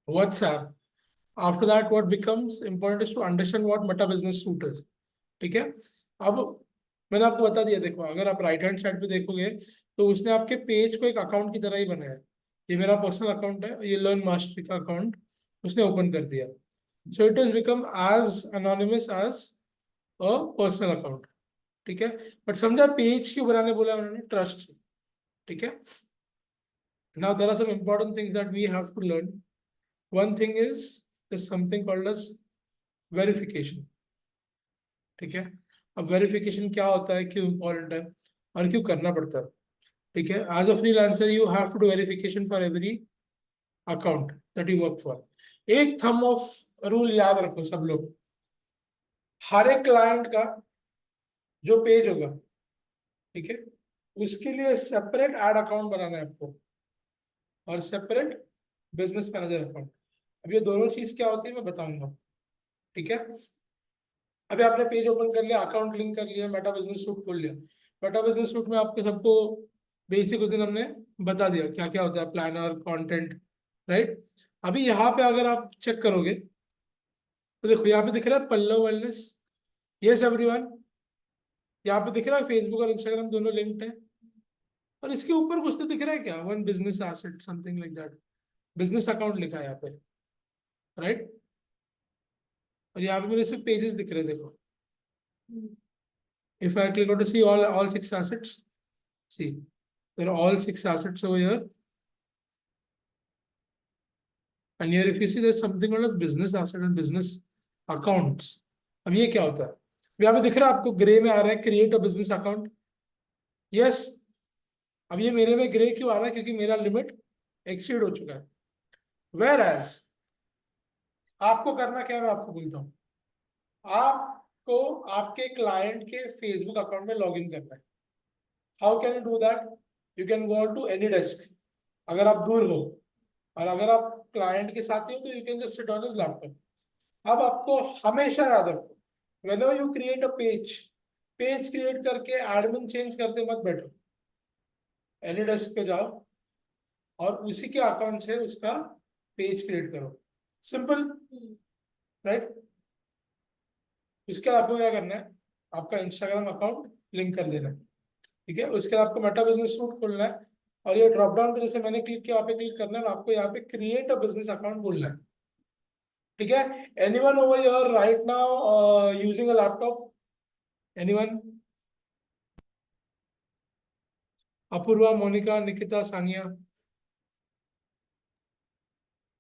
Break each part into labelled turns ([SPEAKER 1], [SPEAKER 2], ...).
[SPEAKER 1] WhatsApp. After that, what becomes important is to understand what Meta Business Suite is. ठीक है। अब मैंने आपको बता दिया, देखो अगर आप राइट हैंड साइड पे देखोगे तो उसने आपके पेज को एक अकाउंट की तरह ही बनाया है। ये मेरा पर्सनल अकाउंट है, ये लर्न मास्टरी का अकाउंट उसने ओपन कर दिया। So it is become as anonymous as a personal account. ठीक है। बट समझा पेज क्यों बनाने बोला उन्होंने? ट्रस्ट। ठीक है। Now there are some important things that we have to learn. One thing is something called as verification. ठीक है। अब वेरिफिकेशन क्या होता है, क्यों इंपॉर्टेंट है और क्यों करना पड़ता है? ठीक है। As a freelancer you have to do verification for every account that you work for. एक थंब ऑफ रूल याद रखो सब लोग, हर एक क्लाइंट का जो पेज होगा, ठीक है, उसके लिए सेपरेट एड अकाउंट बनाना है आपको और सेपरेट बिजनेस मैनेजर अकाउंट। अब ये दोनों चीज क्या होती है मैं बताऊंगा। ठीक है। अभी आपने पेज ओपन कर लिया, अकाउंट लिंक कर लिया, मेटा बिजनेस सूट खोल लिया। मेटा बिजनेस सूट में आपको सबको बेसिक उस दिन हमने बता दिया क्या क्या होता है, प्लानर, कंटेंट, राइट। अभी यहाँ पे अगर आप चेक करोगे तो देखो यहाँ पे दिख रहा है पल्लव वेलनेस। यस एवरीवन, यहाँ पे दिख रहा है फेसबुक और इंस्टाग्राम दोनों लिंक्ड है। और इसके ऊपर कुछ तो दिख रहा है क्या, one business asset something like that, business account लिखा है यहाँ पे, राइट। और यहाँ पे मेरे सिर्फ पेजेस दिख रहे हैं, देखो। If I click on to see all six assets, see there are all six assets over here. And here if you see there's something called as business asset and business accounts. अब ये क्या होता है? यहाँ पे दिख रहा है आपको ग्रे में आ रहा है create a business account. Yes. अब ये मेरे में ग्रे क्यों आ रहा है? क्योंकि मेरा लिमिट एक्सीड हो चुका है। वेयर एज आपको करना क्या है मैं आपको बोलता हूँ। आपको आपके क्लाइंट के फेसबुक अकाउंट में लॉग इन करना है। How can you do that? You can go to AnyDesk. अगर आप दूर हो और अगर आप क्लाइंट के साथ ही हो तो you can just sit on his laptop. अब आपको हमेशा याद रखो, whenever you create a page, page create करके एडमिन चेंज करते मत बैठो। एनी डेस्क पे जाओ और उसी के अकाउंट से उसका पेज क्रिएट करो। Simple, right. इसके बाद आपको क्या करना है, आपका इंस्टाग्राम अकाउंट लिंक कर देना है। ठीक है। उसके बाद आपको मेटा बिजनेस सूट खोलना है और ये ड्रॉप डाउन पे जैसे मैंने क्लिक किया वहाँ पे क्लिक करना है और आपको यहाँ पे क्रिएट अ बिजनेस अकाउंट बोलना है। ठीक है। Anyone over here right now using a laptop? Anyone? Apoorva, Monika, Nikita, Saniya?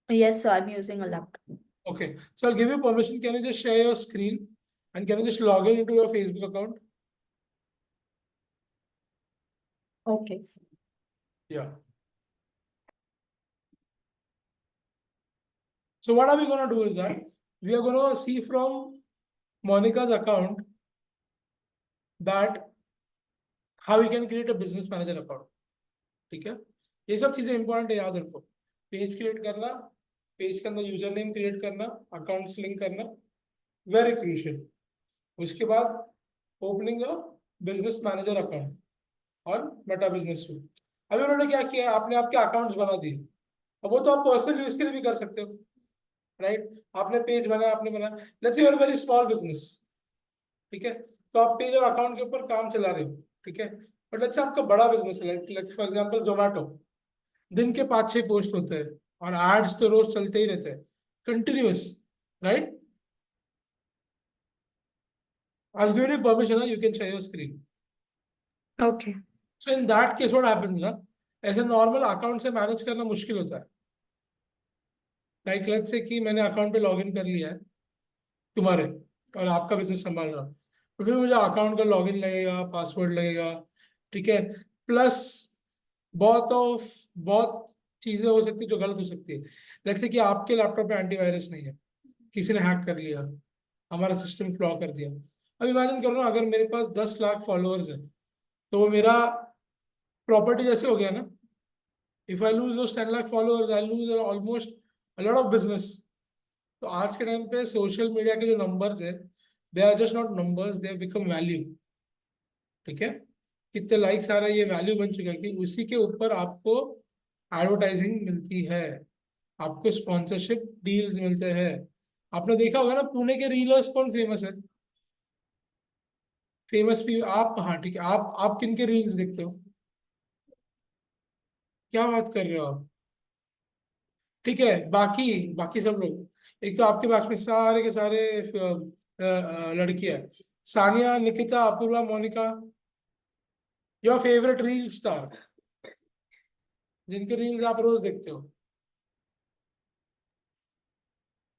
[SPEAKER 2] Yes, so I'm using a laptop.
[SPEAKER 1] Okay, so I'll give you permission. Can you just share your screen and can you just log in into your Facebook account?
[SPEAKER 2] Okay.
[SPEAKER 1] Yeah. So what are we going to do is that we are going to see from Monica's account that how we can create a business manager account. ठीक है। ये सब चीजें important है, याद रखो। Page create करना, page के अंदर यूजर नेम क्रिएट करना, अकाउंट्स लिंक करना, वेरी क्रूशियल। उसके बाद opening a business manager account और मेटा बिजनेस सूट। अभी उन्होंने क्या किया, आपने आपके अकाउंट्स बना दिए। अब वो तो आप पर्सनल यूज के लिए भी कर सकते हो, राइट। आपने पेज बनाया, आपने बनाया, let's say you are very small business. ठीक है। तो आप पेज और अकाउंट के ऊपर काम चला रहे हो। ठीक है। बट लेट्स से आपका बड़ा बिजनेस है, लाइक फॉर एग्जांपल जोमेटो। दिन के 5-6 पोस्ट होते हैं और एड्स तो रोज चलते ही रहते हैं, continuous, right. I'll give you permission, you can share your screen.
[SPEAKER 2] Okay.
[SPEAKER 1] So in that case what happens ना, ऐसे नॉर्मल अकाउंट से मैनेज करना मुश्किल होता है। लाइक लेट्स से कि मैंने अकाउंट पे लॉगिन कर लिया है तुम्हारे और आपका बिजनेस संभाल रहा हूँ, तो फिर मुझे अकाउंट का लॉगिन लगेगा, पासवर्ड लगेगा। ठीक है। प्लस बहुत चीजें हो सकती है जो गलत हो सकती है। लेट्स से कि आपके लैपटॉप पे एंटीवायरस नहीं है, किसी ने हैक कर लिया, हमारा सिस्टम फ्लॉ कर दिया। अब इमेजिन करो ना, अगर मेरे पास 10 लाख फॉलोअर्स है तो वो मेरा प्रॉपर्टी जैसे हो गया ना। If I lose those 10 lakh followers I lose almost a lot of business. तो आज के टाइम पे सोशल मीडिया के जो नंबर्स है, they are just not numbers, they become value. ठीक है। कितने लाइक्स आ रहा है ये वैल्यू बन चुका है कि उसी के ऊपर आपको एडवर्टाइजिंग मिलती है। आपको स्पॉन्सरशिप डील्स मिलते हैं। आपने देखा होगा ना, पुणे के रीलर्स कौन फेमस है? फेमस भी आप, हाँ ठीक है, आप किन के रील्स देखते हो? क्या बात कर रहे हो आप? ठीक है, बाकी बाकी सब लोग, एक तो आपके बैच में सारे के सारे लड़कियां, Saniya, Nikita, Apoorva, Monika, your favourite reel star, जिनके रील्स आप रोज देखते हो।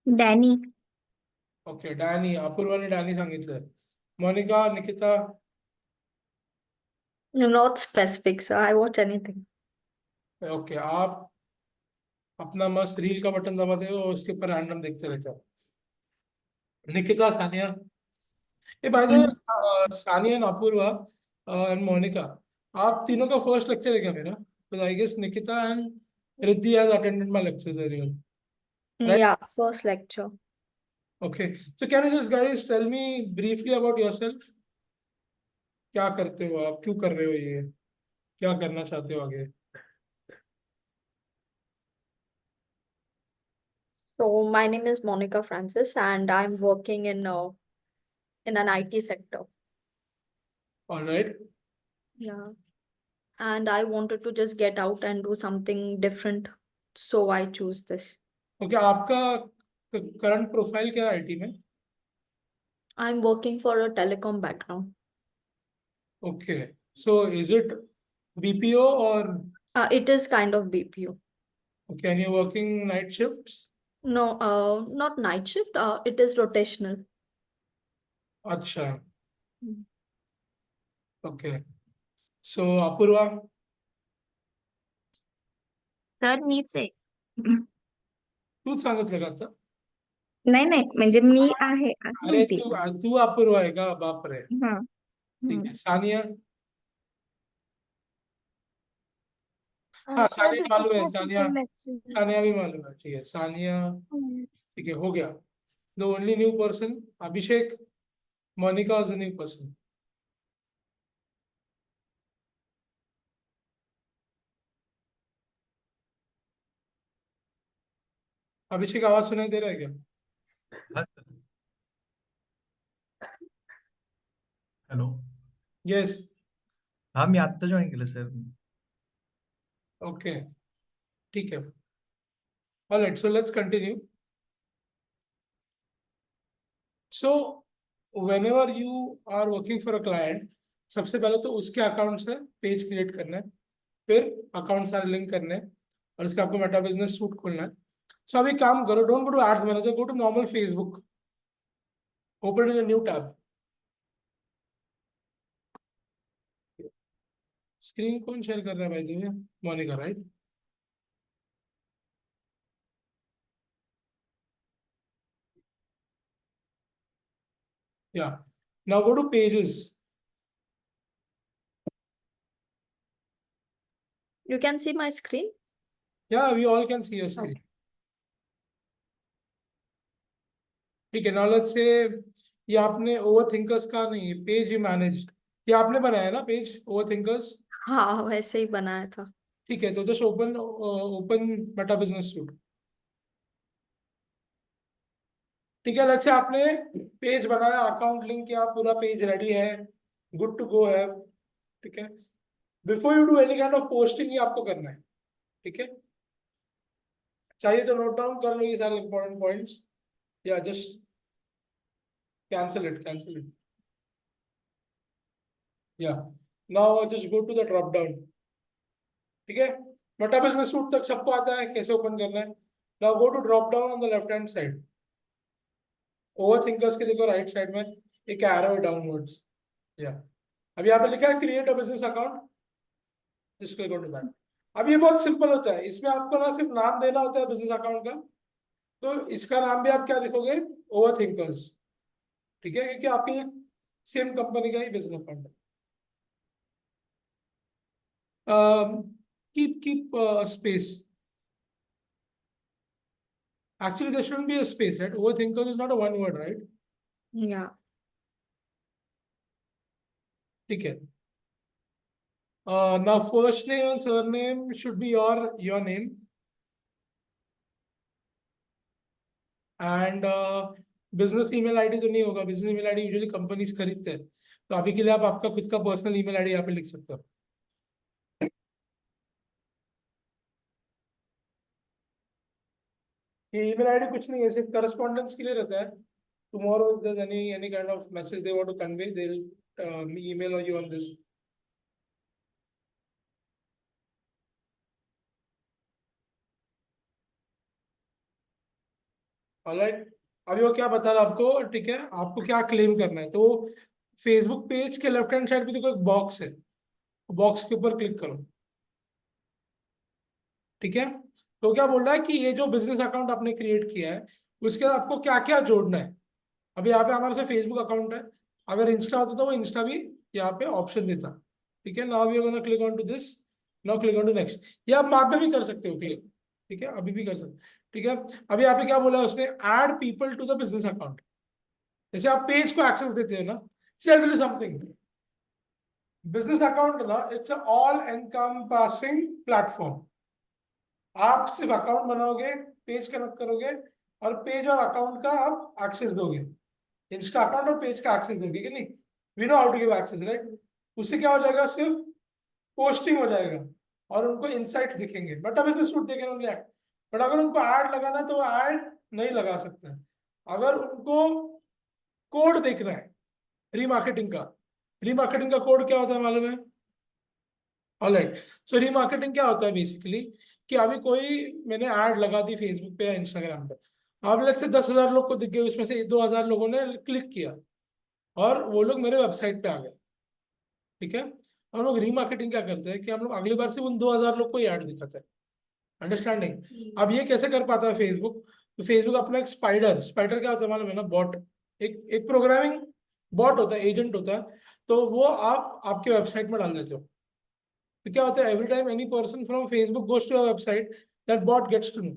[SPEAKER 2] डॅनी.
[SPEAKER 1] ओके, डॅनी, अपूर्वाने डॅनी सांगितलंय, Monika, Nikita.
[SPEAKER 2] Not specific sir, I watch anything.
[SPEAKER 1] Okay, आप अपना मस्त रील का बटन दबाते हो और उसके ऊपर रैंडम देखते रहते हो। निकिता, सानिया, ये by the way, Saniya and Apoorva and Monika, आप तीनों का फर्स्ट लेक्चर है क्या मेरा? Because I guess Nikita and Riddhi has attended my lectures earlier, right?
[SPEAKER 2] या first lecture.
[SPEAKER 1] Okay, so can you just guys tell me briefly about yourself? क्या करते हो आप, क्यों कर रहे हो ये, क्या करना चाहते हो आगे?
[SPEAKER 2] So my name is Monica Francis and I'm working in an IT sector.
[SPEAKER 1] All right.
[SPEAKER 2] Yeah. And I wanted to just get out and do something different. So I choose this.
[SPEAKER 1] Okay, आपका current profile क्या है IT में?
[SPEAKER 2] I'm working for a telecom background.
[SPEAKER 1] Okay, so is it BPO और?
[SPEAKER 2] It is kind of BPO.
[SPEAKER 1] Okay, and you working night shifts?
[SPEAKER 2] No, not night shift. It is rotational.
[SPEAKER 1] अच्छा,
[SPEAKER 2] Mm.
[SPEAKER 1] Okay, सो Apoorva,
[SPEAKER 3] sir मीच आहे.
[SPEAKER 1] तूच सांगितलं का आता?
[SPEAKER 3] नाही नाही म्हणजे मी आहे असं
[SPEAKER 1] अरे
[SPEAKER 3] म्हणते.
[SPEAKER 1] तू तू अपूर्वा आहे का? बाप रे.
[SPEAKER 3] हा.
[SPEAKER 1] ठीक है, सानिया? हाँ,
[SPEAKER 3] सर
[SPEAKER 1] सानिया मालूम है,
[SPEAKER 3] इसका
[SPEAKER 1] सानिया,
[SPEAKER 3] सेकंड लेक्चर.
[SPEAKER 1] सानिया भी मालूम है, ठीक है, सानिया। ठीक है, हो गया। The only new person Abhishek, Monica was the new person. Abhishek, आवाज सुनाई दे रहा है क्या?
[SPEAKER 4] हॅलो.
[SPEAKER 1] यस.
[SPEAKER 4] हा, मी आत्ता जॉईन केलं सर.
[SPEAKER 1] ओके, ठीक है, alright, so let's continue. So whenever you are working for a client, सबसे पहले तो उसके अकाउंट से पेज क्रिएट करना है, फिर अकाउंट सारे लिंक करने हैं, और इसका आपको मेटा बिजनेस सूट खोलना है. सो अभी काम करो, don't go to ads manager, go to normal Facebook, open in a new tab. Screen कौन शेयर कर रहा है भाई? Divya, Monika, right? Yeah. Now go to pages.
[SPEAKER 2] You can see my screen.
[SPEAKER 1] Yeah, we all can see your screen. ठीक है, now let's say ये आपने over thinkers का नहीं, पेज यू मैनेज, ये आपने बनाया ना पेज ओवर थिंकर्स?
[SPEAKER 2] हाँ, वैसे ही बनाया था.
[SPEAKER 1] ठीक है, तो just open open Meta business suit. ठीक है, लेट्स से आपने पेज बनाया, अकाउंट लिंक किया, पूरा पेज रेडी है, गुड टू गो है. ठीक है, before you do any kind of posting, ये आपको करना है. ठीक है, चाहिए तो नोट डाउन कर लो ये सारे इंपॉर्टेंट पॉइंट्स, या just cancel it. Yeah, now just go to the drop down. ठीक है, मेटा बिजनेस सूट तक सबको आता है कैसे ओपन करना है. Now go to drop down on the left hand side. Overthinkers के देखो राइट साइड में एक एरो है डाउनवर्ड्स. या अब यहाँ पे लिखा है create a business account, just click on that. अब ये बहुत सिंपल होता है, इसमें आपको ना सिर्फ नाम देना होता है बिजनेस अकाउंट का. तो इसका नाम भी आप क्या लिखोगे? Over thinkers. ठीक है, क्योंकि आपकी सेम कंपनी का ही बिजनेस अकाउंट है. Keep a space. Actually, there shouldn't be a space, right? Overthinker is not a one word, right?
[SPEAKER 2] Yeah.
[SPEAKER 1] ठीक है. Now first name and surname should be your name. And business email ID तो नहीं होगा, business email ID usually companies खरीदते हैं, तो अभी के लिए आप आपका खुद का पर्सनल ईमेल आईडी यहाँ पे लिख सकते हो। ये ईमेल आईडी कुछ नहीं है, सिर्फ करस्पॉन्डेंस के लिए रहता है। Tomorrow if there any kind of message they want to convey, they will email you on this. Alright, अभी वो क्या बता रहा है आपको, ठीक है, आपको क्या क्लेम करना है। तो फेसबुक पेज के लेफ्ट हैंड साइड पे देखो एक बॉक्स है, बॉक्स के ऊपर क्लिक करो, ठीक है। तो क्या बोल रहा है कि ये जो बिजनेस अकाउंट आपने क्रिएट किया है उसके बाद आपको क्या क्या जोड़ना है। अभी यहाँ पे हमारे से फेसबुक अकाउंट है, अगर इंस्टा होता तो वो इंस्टा भी यहाँ पे ऑप्शन देता, ठीक है। Now we are gonna click on to this, now click on to next. ये आप वहां पे भी कर सकते हो क्लिक, ठीक है, अभी भी कर सकते हो, ठीक है। अभी यहाँ पे क्या बोला है उसने, add people to the business account. जैसे आप पेज को एक्सेस देते हो ना, सी समथिंग, बिजनेस अकाउंट ना इट्स ऑल एनकम्पासिंग प्लेटफॉर्म। आप सिर्फ अकाउंट बनाओगे, पेज कनेक्ट करोगे, और पेज और अकाउंट का आप एक्सेस दोगे, इंस्टा अकाउंट और पेज का एक्सेस दोगे कि नहीं, we know how to give access, right. उससे क्या हो जाएगा, सिर्फ पोस्टिंग हो जाएगा और उनको इनसाइट्स दिखेंगे, बट अब इसमें शूट देखेंगे ओनली ऐड। बट अगर उनको ऐड लगाना है तो वो ऐड नहीं लगा सकते हैं। अगर उनको कोड देखना है रीमार्केटिंग का, रीमार्केटिंग का कोड क्या होता है मालूम है? ऑलराइट, सो रीमार्केटिंग क्या होता है बेसिकली, कि अभी कोई मैंने ऐड लगा दी फेसबुक पे या इंस्टाग्राम पे, अब लेट्स से 10,000 लोग को दिख गए, उसमें से 2,000 लोगों ने क्लिक किया और वो लोग मेरे वेबसाइट पे आ गए, ठीक है। हम लोग रीमार्केटिंग क्या करते हैं कि हम लोग अगली बार से उन 2,000 लोग को ही ऐड दिखाते हैं, अंडरस्टैंडिंग। अब ये कैसे कर पाता है फेसबुक, तो फेसबुक अपना एक स्पाइडर, स्पाइडर क्या होता है मालूम है ना, बॉट, एक प्रोग्रामिंग बॉट होता है, एजेंट होता है, तो वो आप आपके वेबसाइट में डाल देते हो। तो क्या होता है, every time any person from Facebook goes to your website, that bot gets to know.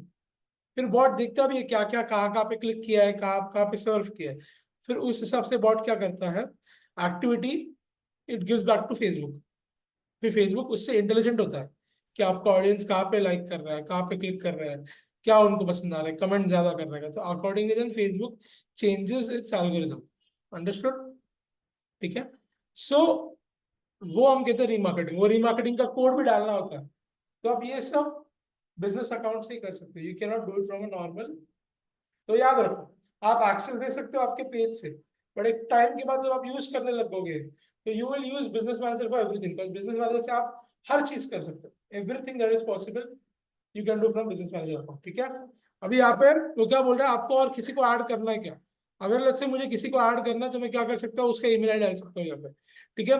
[SPEAKER 1] फिर बॉट देखता भी है क्या क्या, कहाँ कहाँ पे क्लिक किया है, कहाँ कहाँ पे सर्व किया है, फिर उस हिसाब से बॉट क्या करता है, activity it gives back to Facebook. फिर फेसबुक उससे इंटेलिजेंट होता है कि आपका ऑडियंस कहाँ पे लाइक कर रहा है, कहाँ पे क्लिक कर रहा है, क्या उनको पसंद आ रहा है, कमेंट ज्यादा कर रहा है, तो accordingly then Facebook changes its algorithm, understood, ठीक है। सो वो हम कहते हैं रीमार्केटिंग, वो रीमार्केटिंग का कोड भी डालना होता है। तो आप ये सब बिजनेस अकाउंट से ही कर सकते हो, you can not do it from a normal. तो याद रखो, आप एक्सेस दे सकते हो आपके पेज से, बट एक टाइम के बाद जब आप यूज करने लगोगे तो you will use business manager for everything, business manager से आप हर चीज कर सकते हो, everything that is possible you can do from business manager account, ठीक है। अभी यहाँ पे वो क्या बोल रहा है, आपको और किसी को ऐड करना है क्या? अगर लेट्स से मुझे किसी को ऐड करना है तो मैं क्या कर सकता हूँ, उसका ईमेल आईडी डाल सकता हूँ यहाँ पे, ठीक है।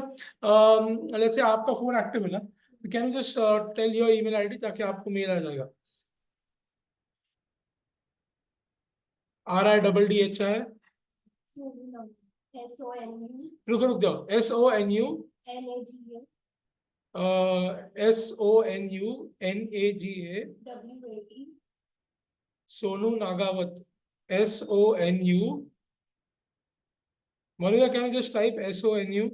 [SPEAKER 1] लेट्स से आपका फोन एक्टिव है ना, तो can you just tell your email ID ताकि आपको मेल आ जाएगा। RIDDHI,
[SPEAKER 5] SONU
[SPEAKER 1] रुक जाओ, SONU,
[SPEAKER 5] NAGA
[SPEAKER 1] SONUNAGA,
[SPEAKER 5] WAT
[SPEAKER 1] Sonu Nagawat, SONU, Monica can you just type SONU,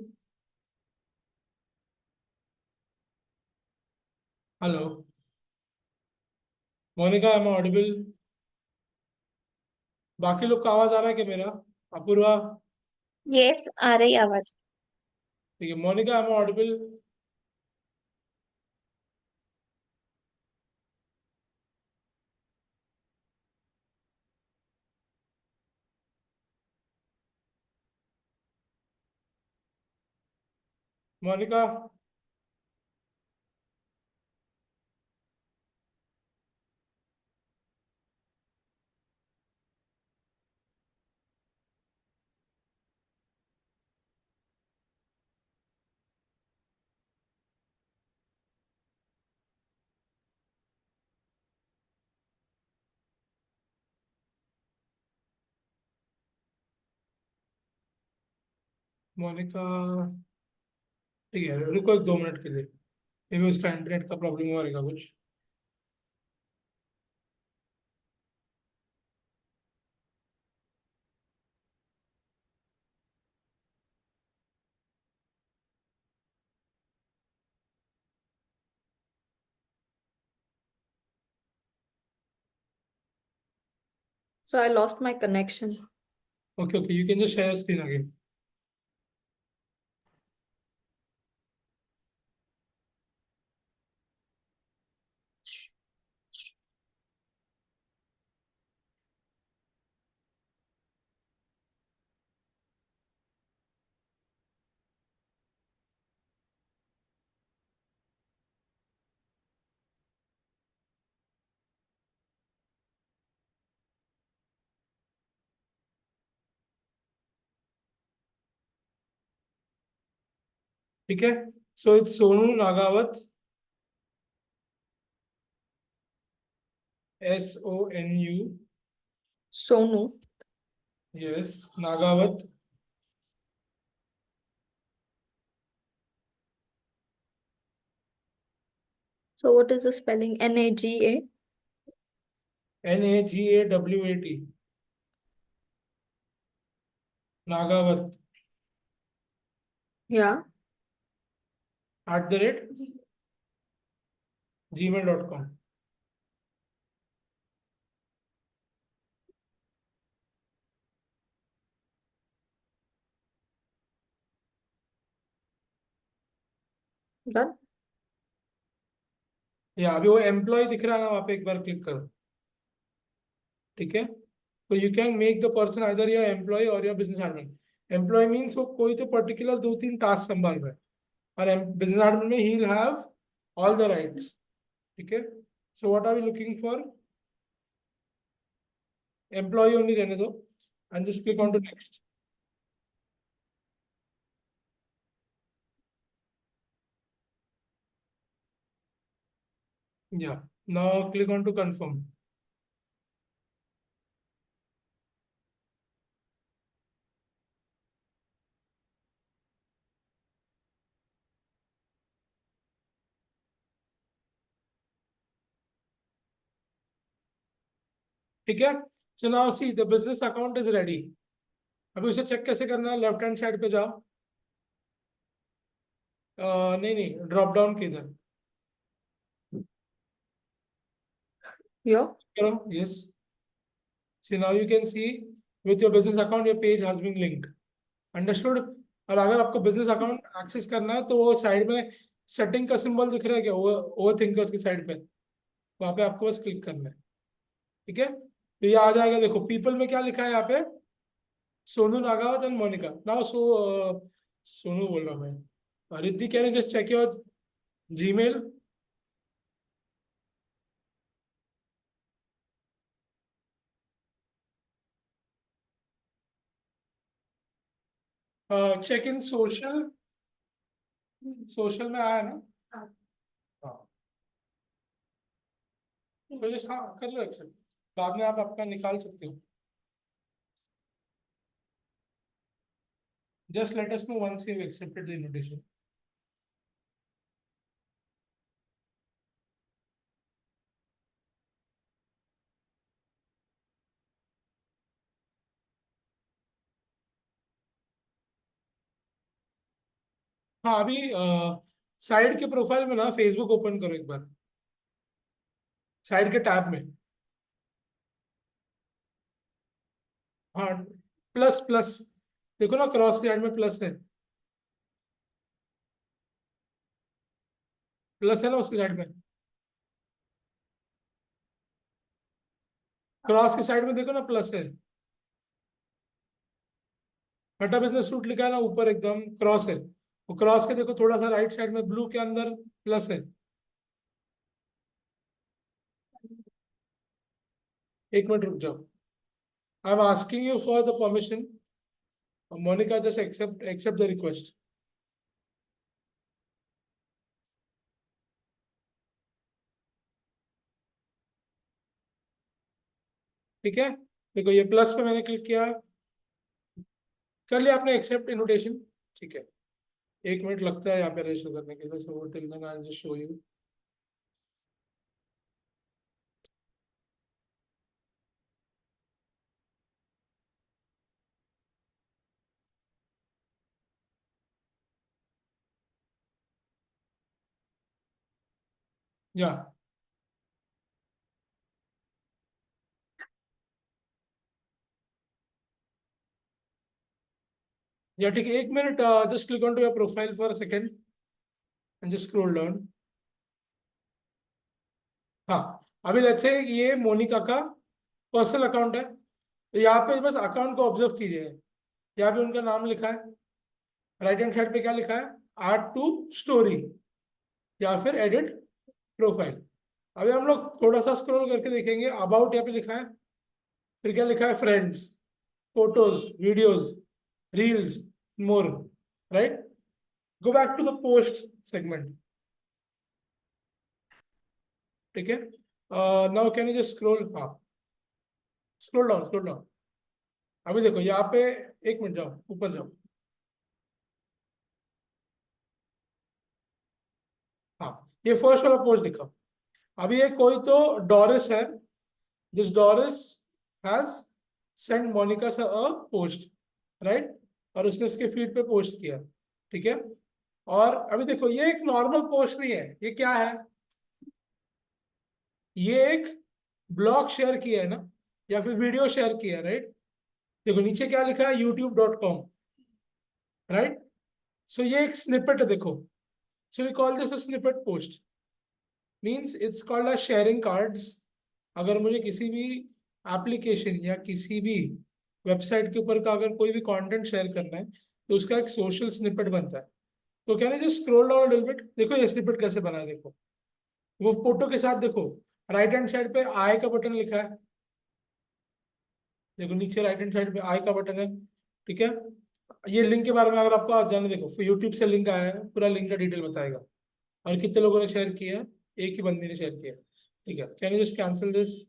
[SPEAKER 1] hello Monica, am audible? बाकी लोग का आवाज आ रहा है क्या मेरा? अपूर्वा,
[SPEAKER 3] यस, आ रही आवाज।
[SPEAKER 1] ठीक है, मोनिका एम ऑडिबल? मोनिका, मोनिका, ठीक है, रुको एक 2 मिनट के लिए, मे बी उसका इंटरनेट का प्रॉब्लम हो रहेगा कुछ।
[SPEAKER 2] So I lost my connection.
[SPEAKER 1] Okay, you can just share your screen again. ठीक है, so it's Sonu Nagawat, SONU,
[SPEAKER 2] Sonu.
[SPEAKER 1] yes, Nagawat,
[SPEAKER 2] So what is the spelling? Naga?
[SPEAKER 1] Nagawat, Nagawat,
[SPEAKER 2] Yeah.
[SPEAKER 1] @gmail.com.
[SPEAKER 2] Done.
[SPEAKER 1] या अभी वो employ दिख रहा है ना, वहाँ पे एक बार क्लिक करो। ठीक है, तो you can make the person either your employee or your business admin. Employee means वो कोई तो पर्टिकुलर 2-3 टास्क संभाल रहा है, और बिजनेस एडमिन में he will have all the rights. ठीक है, so what are we looking for? Employ only रहने दो and just click on to next. या now click on to confirm. ठीक है, so now see the business account is ready. अभी उसे check कैसे करना है? लेफ्ट हैंड साइड पे जाओ। नहीं नहीं, ड्रॉप डाउन के इधर
[SPEAKER 2] Here.
[SPEAKER 1] करो, yes. So now you can see with your business account your page has been linked. Understood? और अगर आपको बिजनेस अकाउंट एक्सेस करना है तो वो साइड में सेटिंग का सिंबल दिख रहा है क्या, ओवर थिंकर्स की साइड पे, वहां पे आपको बस क्लिक करना है। ठीक है, तो ये आ जाएगा। देखो पीपल में क्या लिखा है यहाँ पे? सोनू नागावत एंड मोनिका। नाउ सोनू बोल रहा हूँ मैं। Riddhi, can you just check your Gmail? Check in social, social में आया ना?
[SPEAKER 5] हाँ।
[SPEAKER 1] हाँ, तो जस्ट हाँ कर लो एक्सेप्ट, बाद में आप आपका निकाल सकते हो। Just let us know once you've accepted the invitation. हाँ, अभी साइड के प्रोफाइल में ना फेसबुक ओपन करो एक बार, साइड के टैब में। हाँ, प्लस प्लस देखो ना, क्रॉस के साइड में प्लस है, प्लस है ना उसकी साइड में। क्रॉस की साइड में देखो ना, प्लस है। मेटा बिजनेस सूट लिखा है ना ऊपर, एकदम क्रॉस है। वो क्रॉस के देखो थोड़ा सा राइट साइड में ब्लू के अंदर प्लस है। एक मिनट रुक जाओ, I am asking you for the permission. Monika, just accept the request. ठीक है, देखो ये प्लस पे मैंने क्लिक किया, कर लिया आपने एक्सेप्ट इनविटेशन। ठीक है, 1 मिनट लगता है यहाँ पे रजिस्टर करने के लिए, so till then I just show you. या या ठीक है, 1 minute, just click on to your profile for a second and just scroll down. हाँ, अभी लेट्स से ये मोनिका का पर्सनल अकाउंट है, तो यहाँ पे बस अकाउंट को ऑब्जर्व कीजिए। यहाँ पे उनका नाम लिखा है, राइट हैंड साइड पे क्या लिखा है, ऐड टू स्टोरी या फिर एडिट प्रोफाइल। अभी हम लोग थोड़ा सा स्क्रॉल करके देखेंगे, अबाउट यहाँ पे लिखा है, फिर क्या लिखा है, friends, photos, videos, reels, more, right. Go back to the post segment, ठीक है। Now can you just scroll, हाँ, स्क्रॉल डाउन, स्क्रॉल डाउन। अभी देखो यहाँ पे, 1 मिनट, जाओ ऊपर जाओ। हाँ, ये फर्स्ट वाला पोस्ट दिखा। अभी ये कोई तो डॉरिस है, this Doris has send Monika a post, right, और उसने उसके फीड पे पोस्ट किया, ठीक है। और अभी देखो ये एक नॉर्मल पोस्ट नहीं है, ये क्या है, ये एक ब्लॉग शेयर किया है ना, या फिर वीडियो शेयर किया है, राइट। देखो नीचे क्या लिखा है, youtube.com, राइट। सो ये एक स्निपेट है, देखो। So we call this a snippet post, means it's called a sharing cards. अगर मुझे किसी भी एप्लीकेशन या किसी भी वेबसाइट के ऊपर का अगर कोई भी कंटेंट शेयर करना है, तो उसका एक सोशल स्निपेट बनता है। तो can you just scroll down little bit, देखो ये स्निपेट कैसे बना है, देखो वो फोटो के साथ, देखो राइट हैंड साइड पे आई का बटन लिखा है, देखो नीचे राइट हैंड साइड पे आई का बटन है, ठीक है। ये लिंक के बारे में अगर आपको जानना, देखो यूट्यूब से लिंक आया है, पूरा लिंक का डिटेल बताएगा, और कितने लोगों ने शेयर किया है, एक ही बंदी ने शेयर किया, ठीक है। Can you just cancel this,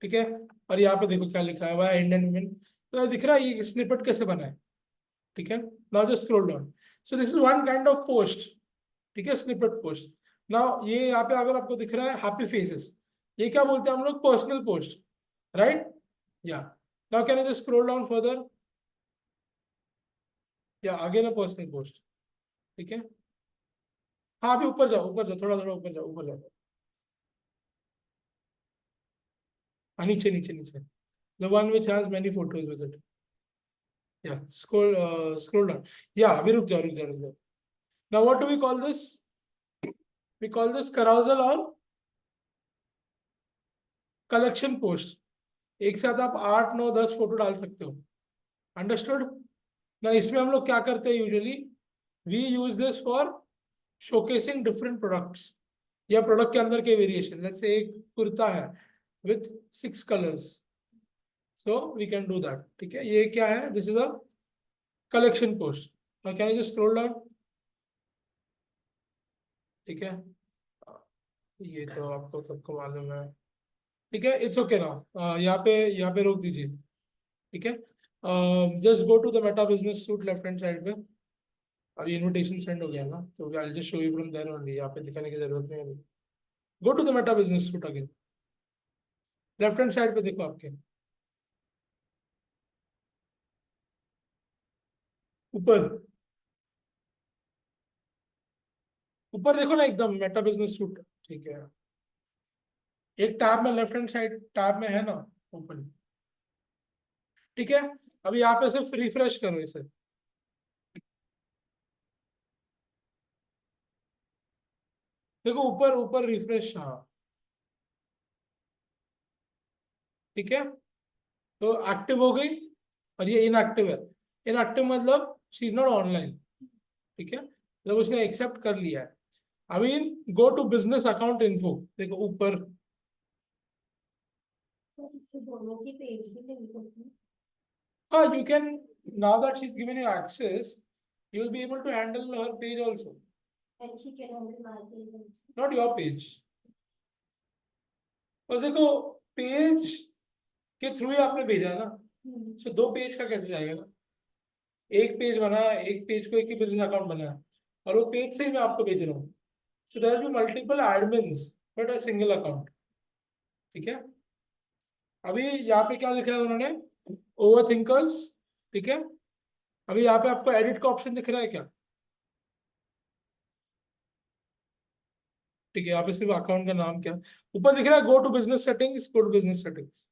[SPEAKER 1] ठीक है। और यहाँ पे देखो क्या लिखा है, वाई इंडियन वुमेन, तो दिख रहा है ये स्निपेट कैसे बना है, ठीक है। Now just scroll down, so this is one kind of post, ठीक है, स्निपेट पोस्ट। नाउ ये यहाँ पे अगर आपको दिख रहा है हैप्पी फेसेस, ये क्या बोलते हैं हम लोग, पर्सनल पोस्ट, राइट। या now can you just scroll down further, या अगेन अ पर्सनल पोस्ट, ठीक है। हाँ, अभी ऊपर जाओ, ऊपर जाओ, थोड़ा थोड़ा ऊपर जाओ, ऊपर जाओ, हाँ, नीचे नीचे नीचे, the one which has many photos with it, या scroll down, या अभी रुक जाओ, रुक जाओ, रुक जाओ। Now what do we call this, we call this carousel और कलेक्शन पोस्ट। एक साथ आप 8 9 10 फोटो डाल सकते हो, अंडरस्टूड ना। इसमें हम लोग क्या करते हैं usually, we use this for showcasing different products, या प्रोडक्ट के अंदर के वेरिएशन। जैसे एक कुर्ता है with 6 colours, so we can do that, ठीक है। ये क्या है, this is a collection post. Can you just scroll down, ठीक है। ये तो आपको सबको मालूम है, ठीक है, इट्स ओके ना। यहाँ पे रोक दीजिए, ठीक है। Just go to the Meta business suite, left hand side पे। अभी इनविटेशन सेंड हो गया ना, तो I just show you from there only, यहाँ पे दिखाने की जरूरत नहीं है अभी। Go to the Meta business suite again, left hand side पे देखो आपके ऊपर, ऊपर देखो ना, एकदम मेटा बिजनेस सूट, ठीक है। एक टैब में, लेफ्ट हैंड साइड टैब में है ना, ओपन, ठीक है। अभी यहाँ पे सिर्फ रिफ्रेश करो इसे, देखो ऊपर ऊपर रिफ्रेश, हाँ, ठीक है। तो एक्टिव हो गई, और ये इनएक्टिव है। इनएक्टिव मतलब शी इज नॉट ऑनलाइन, ठीक है, मतलब उसने एक्सेप्ट कर लिया है। अभी go to business account info, देखो ऊपर,
[SPEAKER 5] दोनों की पेज की लिंक होती है।
[SPEAKER 1] हाँ, you can, now that she's given you access, you will be able to handle her page also,
[SPEAKER 5] And she can handle my page also.
[SPEAKER 1] not your page। और देखो पेज के थ्रू ही आपने भेजा है ना, सो 2 पेज का कैसे जाएगा ना, एक पेज बनाया, एक पेज को एक ही बिजनेस अकाउंट बनाया, और वो पेज से ही मैं आपको भेज रहा हूँ। So there be multiple admins but a single account, ठीक है। अभी यहाँ पे क्या लिखा है उन्होंने, ओवर थिंकर्स, ठीक है। अभी यहाँ पे आपको एडिट का ऑप्शन दिख रहा है क्या, ठीक है। यहाँ पे सिर्फ अकाउंट का नाम क्या, ऊपर दिख रहा है, go to business settings, go to business settings,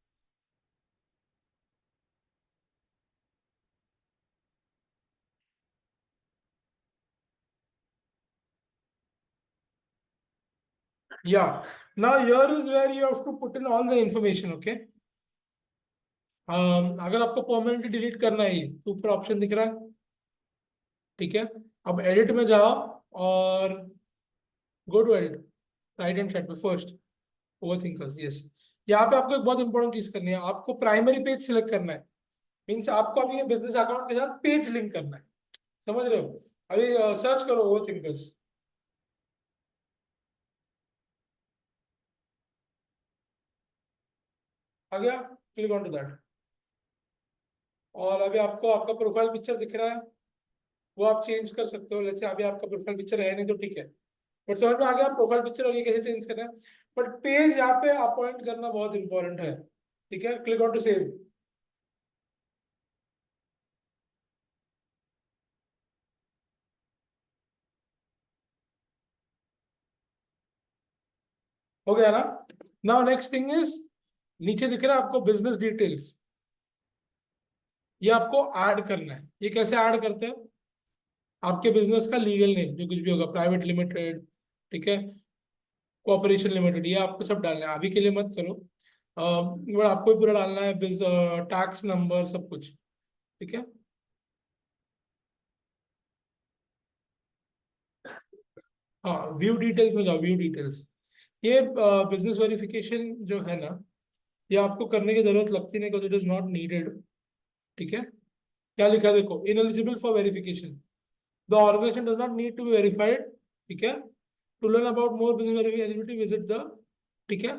[SPEAKER 1] Yeah. Now here is where you have to put in all the information. Okay. अगर आपको परमानेंटली डिलीट करना है ये, तो ऊपर ऑप्शन दिख रहा है, ठीक है। अब एडिट में जाओ और go to edit, right hand side पे फर्स्ट, ओवरथिंकर्स, यस। यहाँ पे आपको एक बहुत इंपॉर्टेंट चीज करनी है, आपको प्राइमरी पेज सिलेक्ट करना है। मीन्स आपको अभी बिजनेस अकाउंट के साथ पेज लिंक करना है, समझ रहे हो। अभी सर्च करो ओवरथिंकर्स, आ गया, क्लिक ऑन टू दैट। और अभी आपको आपका प्रोफाइल पिक्चर दिख रहा है, वो आप चेंज कर सकते हो। जैसे अभी आपका प्रोफाइल पिक्चर है नहीं तो ठीक है, बट समझ में आ गया प्रोफाइल पिक्चर और ये कैसे चेंज करना है। बट पेज यहाँ पे अपॉइंट करना बहुत इंपॉर्टेंट है, ठीक है। Click on to save. हो गया ना। नाउ नेक्स्ट थिंग इज, नीचे दिख रहा है आपको बिजनेस डिटेल्स, ये आपको ऐड करना है। ये कैसे ऐड करते हैं, आपके बिजनेस का लीगल नेम जो कुछ भी होगा, प्राइवेट लिमिटेड, ठीक है, कॉर्पोरेशन लिमिटेड, ये आपको सब डालना है। अभी के लिए मत करो, बट आपको ही पूरा डालना है, टैक्स नंबर सब कुछ, ठीक है। हाँ, व्यू डिटेल्स में जाओ, व्यू डिटेल्स। ये बिजनेस वेरिफिकेशन जो है ना, ये आपको करने की जरूरत लगती नहीं, because it is not needed, ठीक है। क्या लिखा है देखो, ineligible for verification, the organisation does not need to be verified, ठीक है। To learn about more business eligibility visit the, ठीक है।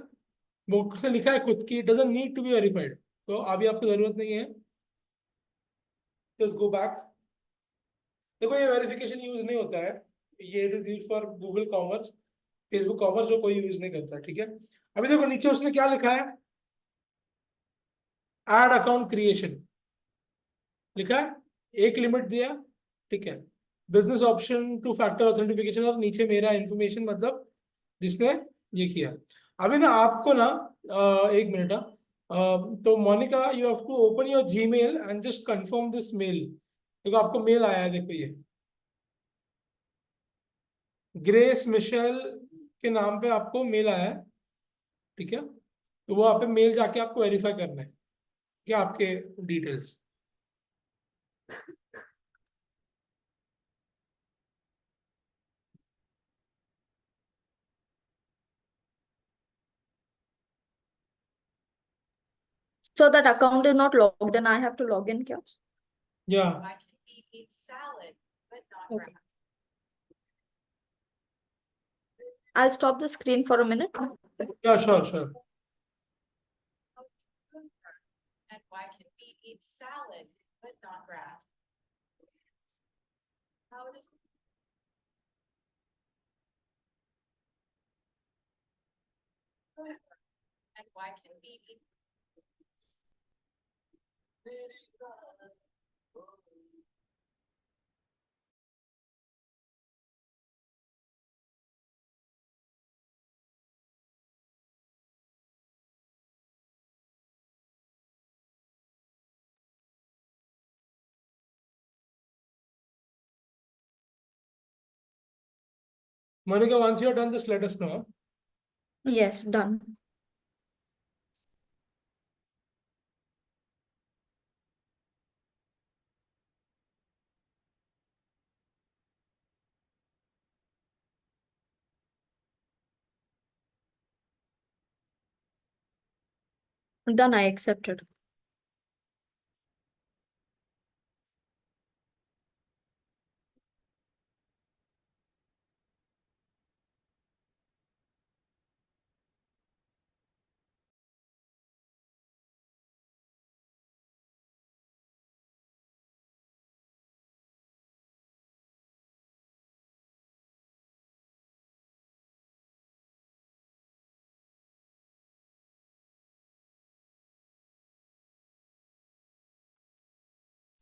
[SPEAKER 1] बुक से लिखा है खुद की, it doesn't need to be verified, तो अभी आपको जरूरत नहीं है, जस्ट गो बैक। देखो ये वेरिफिकेशन यूज नहीं होता है, ये it is use for Google commerce, Facebook commerce जो कोई यूज नहीं करता, ठीक है। अभी देखो नीचे उसने क्या लिखा है, एड अकाउंट क्रिएशन लिखा है, एक लिमिट दिया, ठीक है। Business option two factor authentication, और नीचे मेरा इंफॉर्मेशन, मतलब जिसने ये किया। अभी ना आपको ना एक मिनट, तो Monika you have to open your Gmail and just confirm this mail. देखो आपको मेल आया है, देखो ये ग्रेस मिशेल के नाम पे आपको मेल आया है, ठीक है। तो वो आप पे मेल जाके आपको वेरीफाई करना है क्या आपके details.
[SPEAKER 2] So that account is not logged in. I have to log in. Kya?
[SPEAKER 1] या
[SPEAKER 6] I can eat salad, but not
[SPEAKER 2] Okay.
[SPEAKER 6] grass.
[SPEAKER 2] I'll stop the screen for a minute.
[SPEAKER 1] या sure sure.
[SPEAKER 6] How is food grown? And why can we eat salad, but not grass? How does food grow? And why can we eat fish?
[SPEAKER 1] Monika, once you are done, just let us know.
[SPEAKER 2] Yes, done. Done. I accepted.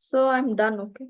[SPEAKER 2] So I'm done. Okay.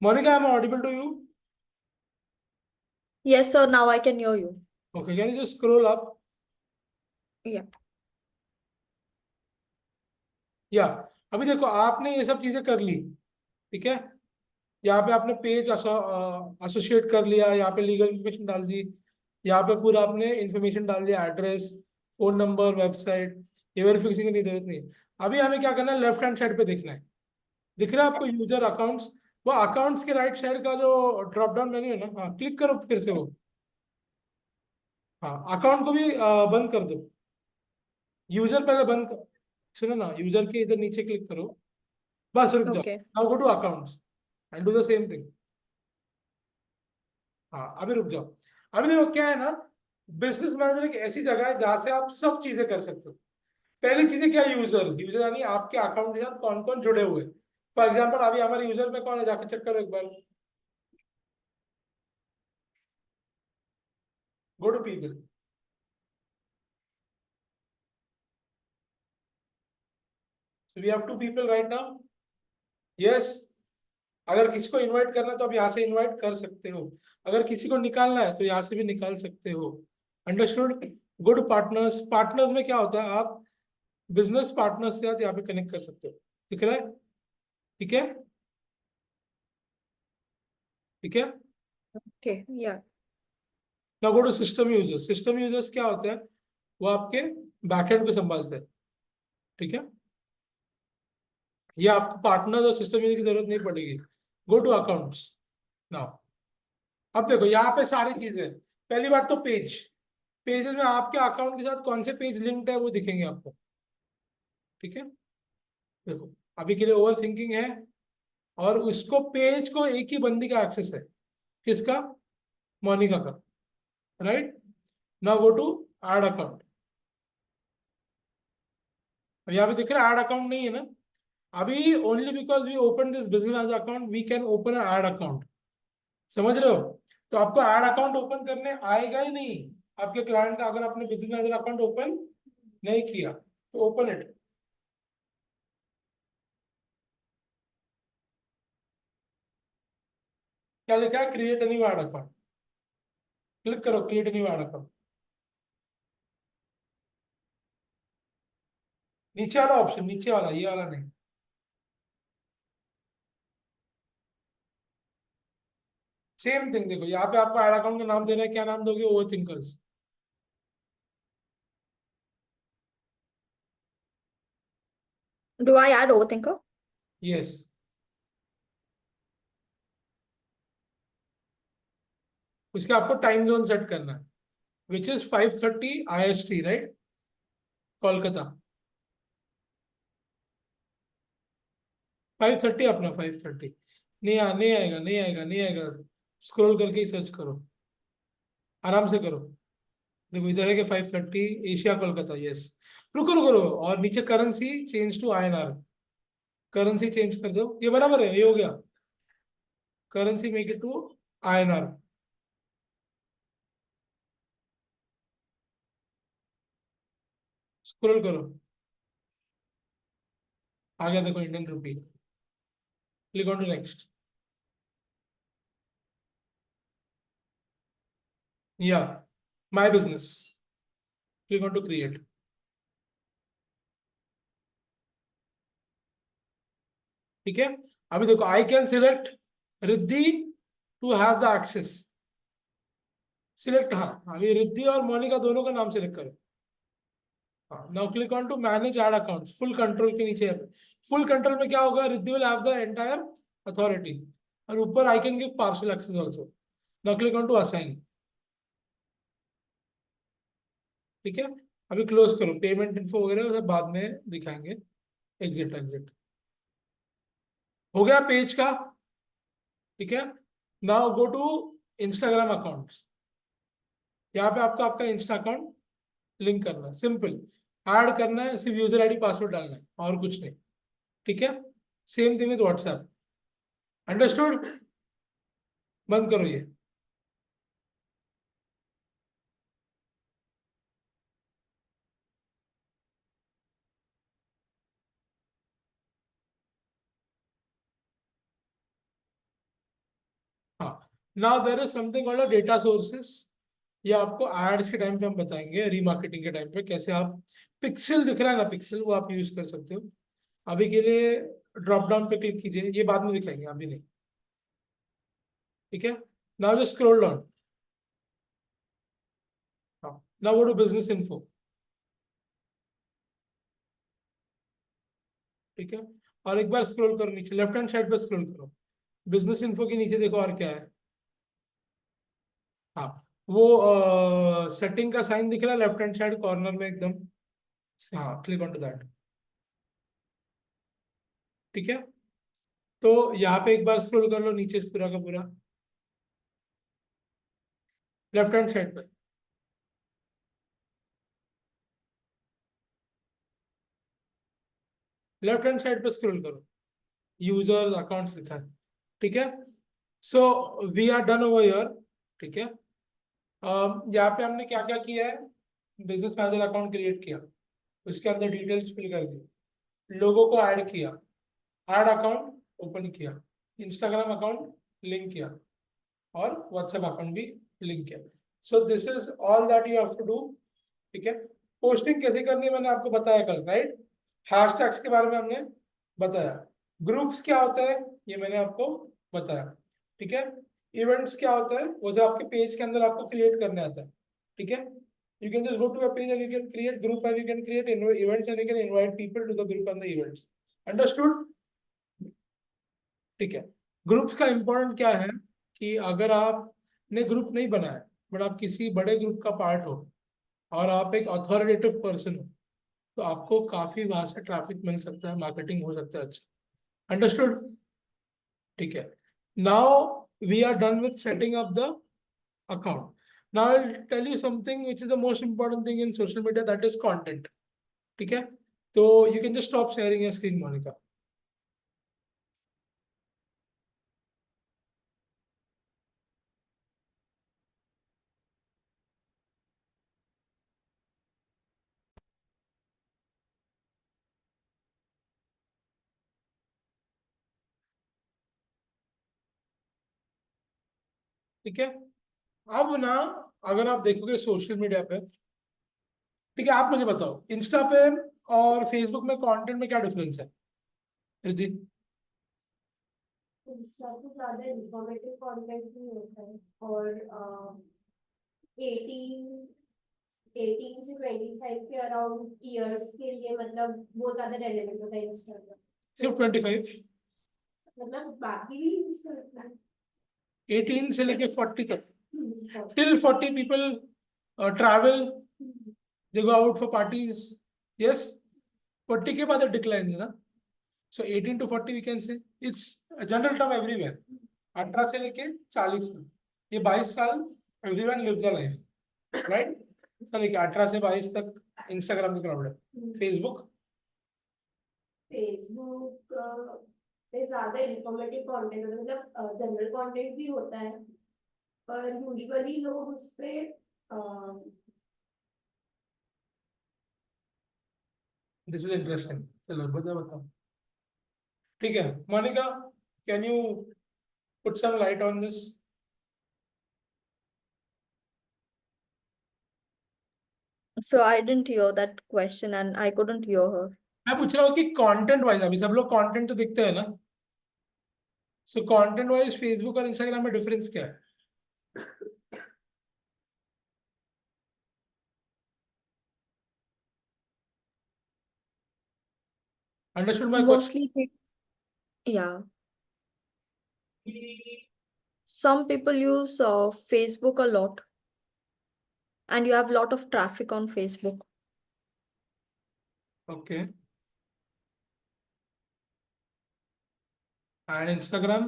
[SPEAKER 1] Monica, am I audible to you?
[SPEAKER 2] Yes, sir. Now I can hear you.
[SPEAKER 1] Okay, can you just scroll up?
[SPEAKER 2] Yeah.
[SPEAKER 1] या अभी देखो आपने ये सब चीजें कर ली, ठीक है। यहाँ पे आपने पेज एसोसिएट कर लिया, यहाँ पे लीगल इन्फॉर्मेशन डाल दी, यहाँ पे पूरा आपने इन्फॉर्मेशन डाल दिया, एड्रेस, फोन नंबर, वेबसाइट। ये वेरिफिकेशन की जरूरत नहीं है। अभी हमें क्या करना है, लेफ्ट हैंड साइड पे देखना है। दिख रहा है आपको यूजर अकाउंट्स? वो अकाउंट्स के राइट साइड का जो ड्रॉप डाउन मेन्यू है ना, हाँ क्लिक करो फिर से वो। हाँ अकाउंट को भी बंद कर दो। यूजर पहले बंद कर, सुनो ना, यूजर के इधर नीचे क्लिक करो, बस रुक जाओ।
[SPEAKER 2] Okay.
[SPEAKER 1] Now go to accounts and do the same thing. हाँ अभी रुक जाओ। अभी देखो क्या है ना, बिजनेस मैनेजर एक ऐसी जगह है जहां से आप सब चीजें कर सकते हो। पहली चीजें क्या, यूजर। यूजर यानी आपके अकाउंट के साथ कौन कौन जुड़े हुए हैं। फॉर एग्जाम्पल अभी हमारे यूजर में कौन है, जाके चेक करो एक बार। Go to people. We have 2 people right now. Yes. अगर किसी को इनवाइट करना है तो आप यहाँ से इनवाइट कर सकते हो। अगर किसी को निकालना है तो यहाँ से भी निकाल सकते हो। अंडरस्टूड। Good partners. पार्टनर्स में क्या होता है, आप बिजनेस पार्टनर के साथ यहाँ पे कनेक्ट कर सकते हो। दिख रहा है? ठीक है, ठीक है।
[SPEAKER 2] Okay. Yeah.
[SPEAKER 1] ना go to system users. System users क्या होते हैं, वो आपके बैकएंड को संभालते हैं, ठीक है। ये आपको पार्टनर और सिस्टम यूजर की जरूरत नहीं पड़ेगी। Go to accounts now. अब देखो यहाँ पे सारी चीजें। पहली बात तो पेज। पेजेस में आपके अकाउंट के साथ कौन से पेज लिंक्ड है वो दिखेंगे आपको, ठीक है। देखो अभी के लिए ओवर थिंकिंग है, और उसको पेज को एक ही बंदी का एक्सेस है। किसका? मोनिका का, right. Now go to ad account. यहाँ पे दिख रहा है ऐड अकाउंट नहीं है ना। अभी only because we open this business account we can open ad account. समझ रहे हो? तो आपको ऐड अकाउंट ओपन करने आएगा ही नहीं आपके क्लाइंट का, अगर आपने बिजनेस मैनेजर अकाउंट ओपन नहीं किया तो ओपन इट। क्या लिखा है, create new add account. Click करो क्रिएट न्यू ऐड अकाउंट। नीचे वाला ऑप्शन, नीचे वाला, ये वाला नहीं। सेम थिंग देखो, यहाँ पे आपको ऐड अकाउंट का नाम देना है, क्या नाम दोगे? Over thinkers.
[SPEAKER 2] Do I add overthinker?
[SPEAKER 1] Yes. उसके आपको टाइम जोन सेट करना है, which is 5:30 IST, right, Kolkata. 5:30 अपना 5:30। नहीं आएगा, नहीं आएगा, नहीं आएगा। स्क्रॉल करके ही सर्च करो, आराम से करो। देखो इधर है कि 5:30 एशिया कोलकाता, यस। रुको रुको रुको, और नीचे currency change to INR। Currency change कर दो, ये बराबर है, ये हो गया। Currency make it to INR। Scroll करो, आ गया देखो Indian rupee. Click on to next. Yeah my business, click on to create. ठीक है। अभी देखो I can select Riddhi to have the access. Select, हाँ अभी रिद्धि और मोनिका दोनों का नाम सिलेक्ट करो। हाँ now click on to manage ad account. Full control के नीचे, फुल कंट्रोल में क्या होगा, Riddhi will have the entire authority, और ऊपर I can give partial access also. Now click on to assign. ठीक है। अभी क्लोज करो, पेमेंट इन्फो वगैरह सब बाद में दिखाएंगे। Exit exit. हो गया पेज का, ठीक है। Now go to Instagram account. यहाँ पे आपको आपका इंस्टा अकाउंट लिंक करना है, सिंपल। ऐड करना है, सिर्फ यूजर आईडी पासवर्ड डालना है और कुछ नहीं, ठीक है। Same thing with WhatsApp. Understood? बंद करो ये। Now there is something called data sources. ये आपको एड्स के टाइम पे हम बताएंगे, रीमार्केटिंग के टाइम पे कैसे आप पिक्सल दिख रहा है ना, पिक्सल वो आप यूज कर सकते हो। अभी के लिए ड्रॉप डाउन पे क्लिक कीजिए, ये बाद में दिखाएंगे, अभी नहीं। ठीक है, now just scroll down. Now go to business info. ठीक है, और एक बार स्क्रॉल करो नीचे, लेफ्ट हैंड साइड पे स्क्रॉल करो, बिजनेस इन्फो के नीचे देखो और क्या है। हाँ, वो सेटिंग का साइन दिख रहा है लेफ्ट हैंड साइड कॉर्नर में एकदम। हाँ, क्लिक ऑन टू दैट। ठीक है, तो यहाँ पे एक बार स्क्रॉल कर लो नीचे से पूरा का पूरा, लेफ्ट हैंड साइड पे। लेफ्ट हैंड साइड पे स्क्रॉल करो, यूजर्स अकाउंट्स लिखा है। ठीक है, so we are done over here. ठीक है, यहाँ पे हमने क्या क्या किया है, बिजनेस मैनेजर अकाउंट क्रिएट किया, उसके अंदर डिटेल्स फिल कर दी, लोगों को ऐड किया, ऐड अकाउंट ओपन किया, इंस्टाग्राम अकाउंट लिंक किया, और व्हाट्सएप अकाउंट भी लिंक किया। So this is all that you have to do. ठीक है, पोस्टिंग कैसे करनी है मैंने आपको बताया कल, राइट। हैशटैग्स के बारे में हमने बताया, ग्रुप्स क्या होता है ये मैंने आपको बताया। ठीक है, इवेंट्स क्या होता है वो सब आपके पेज के अंदर आपको क्रिएट करने आता है। ठीक है, you can just go to a page and you can create group and you can create events and you can invite people to the group and the events. Understood? ठीक है, ग्रुप का important क्या है कि अगर आपने group नहीं बनाया बट आप किसी बड़े ग्रुप का पार्ट हो और आप एक अथॉरिटेटिव पर्सन हो, तो आपको काफी वहां से ट्रैफिक मिल सकता है, मार्केटिंग हो सकता है अच्छा। अंडरस्टूड? ठीक है, now we are done with setting up the account. Now I'll tell you something which is the most important thing in social media, that is content. ठीक है, तो you can just stop sharing your screen, Monica. ठीक है, अब ना अगर आप देखोगे सोशल मीडिया पे, ठीक है, आप मुझे बताओ इंस्टा पे और फेसबुक में कंटेंट में क्या डिफरेंस है रिद्धि?
[SPEAKER 5] इंस्टा पे ज्यादा इंफॉर्मेटिव कंटेंट भी होता है और 18 से 25 के अराउंड ईयर्स के लिए मतलब वो ज्यादा रेलेवेंट होता है इंस्टा का।
[SPEAKER 1] सिर्फ 25?
[SPEAKER 5] मतलब बाकी भी यूज करते हैं।
[SPEAKER 1] 18 से लेके 40 तक, till 40 people travel, they go out for parties, yes. 40 के बाद डिक्लाइन है ना, so 18 to 40 we can say it's a general term everywhere. 18 से लेके 40 तक, ये 22 साल everyone lives their life, right? Sir 18 से 22 तक इंस्टाग्राम पे क्राउड है, फेसबुक
[SPEAKER 5] फेसबुक पे ज्यादा इंफॉर्मेटिव कंटेंट मतलब जनरल कंटेंट भी होता है, पर यूजुअली लोग उस पे
[SPEAKER 1] दिस इज इंटरेस्टिंग। चलो बताओ बताओ। ठीक है, Monika, can you put some light on this?
[SPEAKER 2] So I didn't hear that question and I couldn't hear her.
[SPEAKER 1] मैं पूछ रहा हूँ कि कंटेंट वाइज, अभी सब लोग कंटेंट तो दिखते हैं ना, सो कंटेंट वाइज फेसबुक और इंस्टाग्राम में डिफरेंस क्या है? Understood my
[SPEAKER 2] Mostly, yeah. Some people use Facebook a lot, and you have a lot of traffic on Facebook.
[SPEAKER 1] Okay, and Instagram?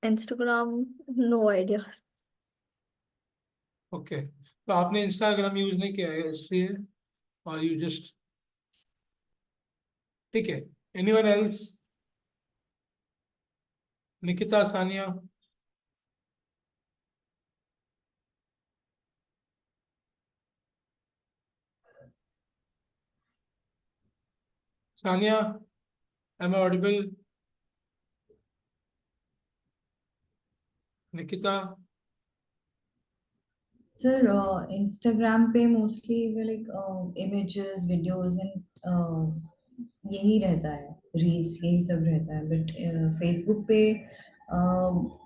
[SPEAKER 2] Instagram, no idea.
[SPEAKER 1] Okay, तो आपने Instagram use नहीं किया है इसलिए, और यू जस्ट, ठीक है। Anyone else? Nikita, Sania? Sania, Am I audible? Nikita?
[SPEAKER 7] Sir Instagram पे mostly like images videos and यही रहता है, रील्स यही सब रहता है, बट फेसबुक पे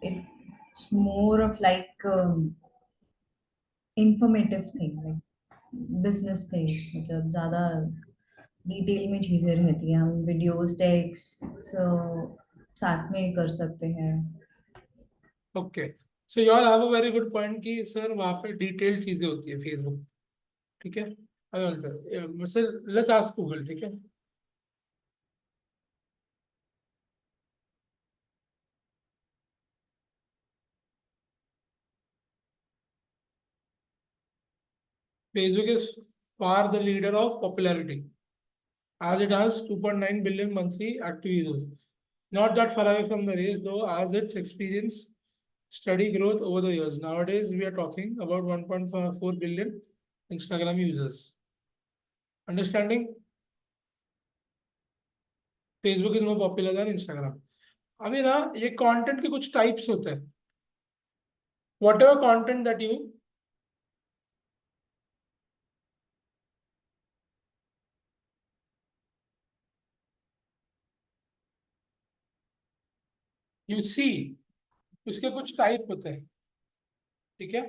[SPEAKER 7] it's more of like informative thing, like business thing, मतलब ज़्यादा डिटेल में चीज़ें रहती हैं, हम वीडियोस टेक्स्ट साथ में कर सकते हैं।
[SPEAKER 1] Okay, so you all have a very good point कि सर वहाँ पे डिटेल्ड चीजें होती है फेसबुक, ठीक है। सर लेट्स आस्क गूगल, ठीक है। Facebook is far the leader of popularity, as it has 2.9 billion monthly active users. Not that far away from the race, though, as it's experienced steady growth over the years. Nowadays, we are talking about 1.4 billion Instagram users. Understanding? Facebook is more popular than Instagram. अभी ना ये content के कुछ types होते हैं. Whatever content that you see, उसके कुछ type होते हैं, ठीक है।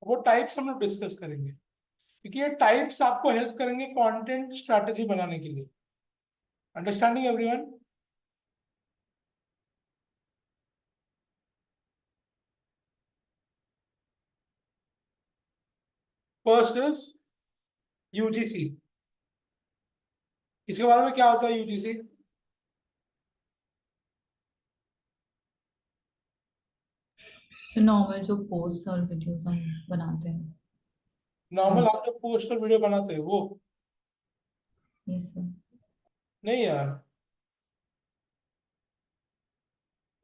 [SPEAKER 1] वो टाइप्स हम लोग डिस्कस करेंगे, क्योंकि ये टाइप्स आपको हेल्प करेंगे कंटेंट स्ट्रैटेजी बनाने के लिए। Understanding everyone? First is UGC. इसके बारे में क्या होता है यूजीसी?
[SPEAKER 7] नॉर्मल जो पोस्ट और वीडियोस हम बनाते हैं।
[SPEAKER 1] नॉर्मल आप जो पोस्ट और वीडियो बनाते हैं वो?
[SPEAKER 7] Yes sir.
[SPEAKER 1] नहीं यार,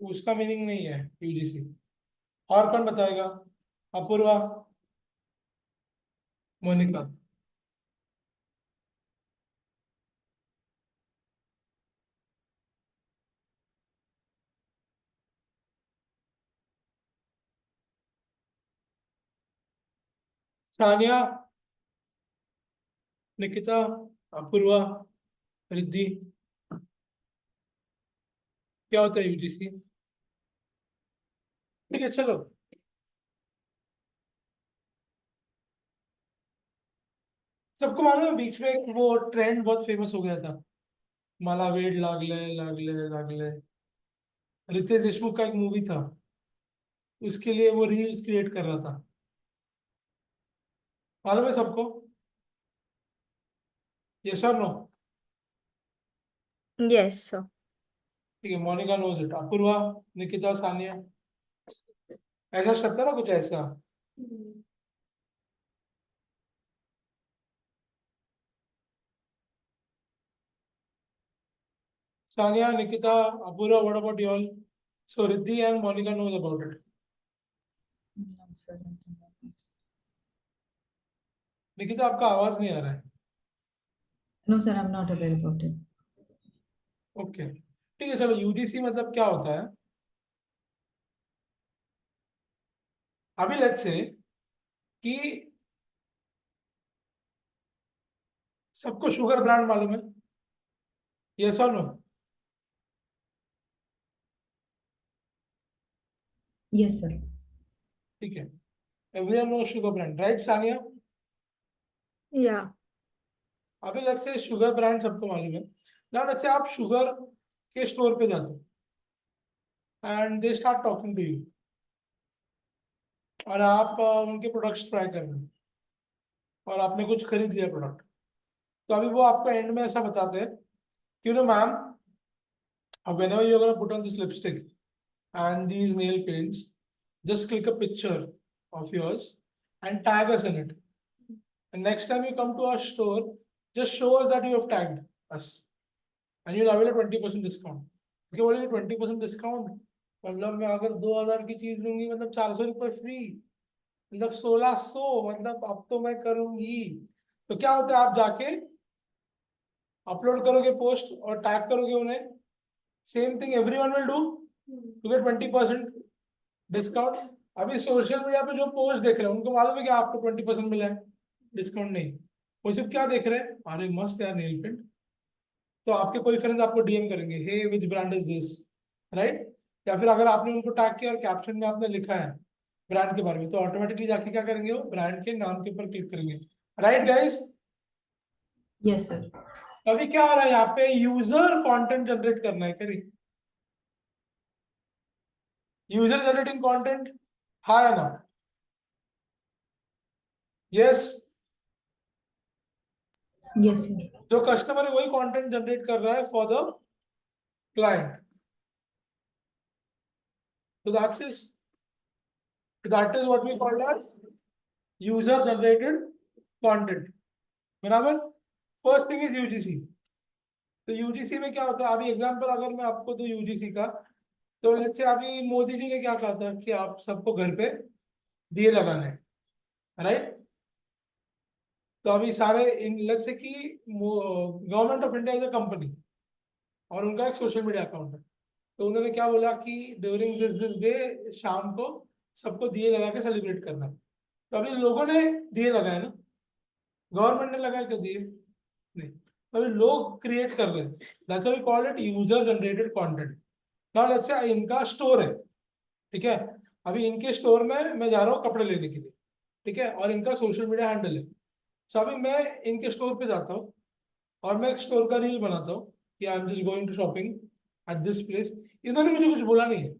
[SPEAKER 1] उसका मीनिंग नहीं है यूजीसी। और कौन बताएगा? अपूर्वा, मोनिका। सानिया, निकिता, अपूर्वा, रिद्धि, क्या होता है यूजीसी? ठीक है, चलो। सबको मालूम है बीच में एक वो ट्रेंड बहुत फेमस हो गया था, मला वेड लागले लागले लागले। रितेश देशमुख का एक मूवी था, उसके लिए वो रील्स क्रिएट कर रहा था, मालूम है सबको? यस और नो?
[SPEAKER 2] Yes, sir.
[SPEAKER 1] ठीक है, मोनिका नोज इट। अपूर्वा, निकिता, सानिया, ऐसा शब्द है ना कुछ ऐसा? Sania, Nikita, Apoorva, what about you all? So Riddhi and Monika knows about it.
[SPEAKER 7] No, sir.
[SPEAKER 1] Nikita, आपका आवाज नहीं आ रहा है।
[SPEAKER 7] No, sir, I'm not aware about it.
[SPEAKER 1] Okay, ठीक है, चलो। यूजीसी मतलब क्या होता है? अभी लेट्स से कि सबको शुगर ब्रांड मालूम है, यस और नो?
[SPEAKER 7] Yes, sir.
[SPEAKER 1] ठीक है, everyone know sugar brand, right Sania?
[SPEAKER 2] Yeah.
[SPEAKER 1] अभी लेट्स से शुगर ब्रांड सबको मालूम है ना। लेट्स से आप शुगर के स्टोर पे जाते हो and they start talking to you, और आप उनके प्रोडक्ट्स ट्राई कर रहे हो और आपने कुछ खरीद लिया प्रोडक्ट। तो अभी वो आपको एंड में ऐसा बताते हैं कि no ma'am, whenever you're going to put on this lipstick and these nail paints, just click a picture of yours and tag us in it. And next time you come to our store, just show us that you have tagged us and you'll avail a 20% discount. क्योंकि बोलेंगे 20% discount, मतलब मैं अगर 2000 की चीज लूंगी मतलब 400 रुपये फ्री, मतलब 1600, मतलब अब तो मैं करूंगी। तो क्या होता है, आप जाके अपलोड करोगे पोस्ट और टैग करोगे उन्हें, same thing everyone will do to get 20% discount. अभी सोशल मीडिया पे जो पोस्ट देख रहे हैं उनको मालूम है कि आपको 20% मिला है, डिस्काउंट नहीं। वो सिर्फ क्या देख रहे हैं, अरे मस्त यार नेल पेंट, तो आपके कोई फ्रेंड्स आपको डीएम करेंगे, hey which brand is this, right. या फिर अगर आपने उनको टैग किया और कैप्शन में आपने लिखा है ब्रांड के बारे में, तो ऑटोमेटिकली जाके क्या करेंगे, वो ब्रांड के नाम के ऊपर क्लिक करेंगे, राइट गाइस।
[SPEAKER 7] Yes sir.
[SPEAKER 1] अभी क्या हो रहा है, यहाँ पे यूजर कंटेंट जनरेट करना है, करिए यूजर जनरेटिंग कंटेंट, हाँ या ना, यस।
[SPEAKER 7] Yes sir.
[SPEAKER 1] जो कस्टमर है वही कंटेंट जनरेट कर रहा है फॉर द क्लाइंट, तो that is what we call as user generated content, बराबर। First thing is UGC. तो यूजीसी में क्या होता है, अभी एग्जांपल अगर मैं आपको दूं यूजीसी का, तो लेट्स से अभी मोदी जी ने क्या कहा था कि आप सबको घर पे दिए लगाने हैं, राइट। तो अभी सारे इन लेट्स से कि government of India is a company और उनका एक सोशल मीडिया अकाउंट है, तो उन्होंने क्या बोला कि ड्यूरिंग दिस डे शाम को सबको दिए लगा के सेलिब्रेट करना है। तो अभी लोगों ने दिए लगाए ना, गवर्नमेंट ने लगाया क्या दिए, नहीं। तो अभी लोग क्रिएट कर रहे हैं, that's why we call it user generated content. Now let's say इनका स्टोर है, ठीक है। अभी इनके स्टोर में मैं जा रहा हूँ कपड़े लेने के लिए, ठीक है, और इनका सोशल मीडिया हैंडल है। सो अभी मैं इनके स्टोर पे जाता हूँ और मैं एक स्टोर का रील बनाता हूँ कि I am just going to shopping at this place. इन्होंने मुझे कुछ बोला नहीं है,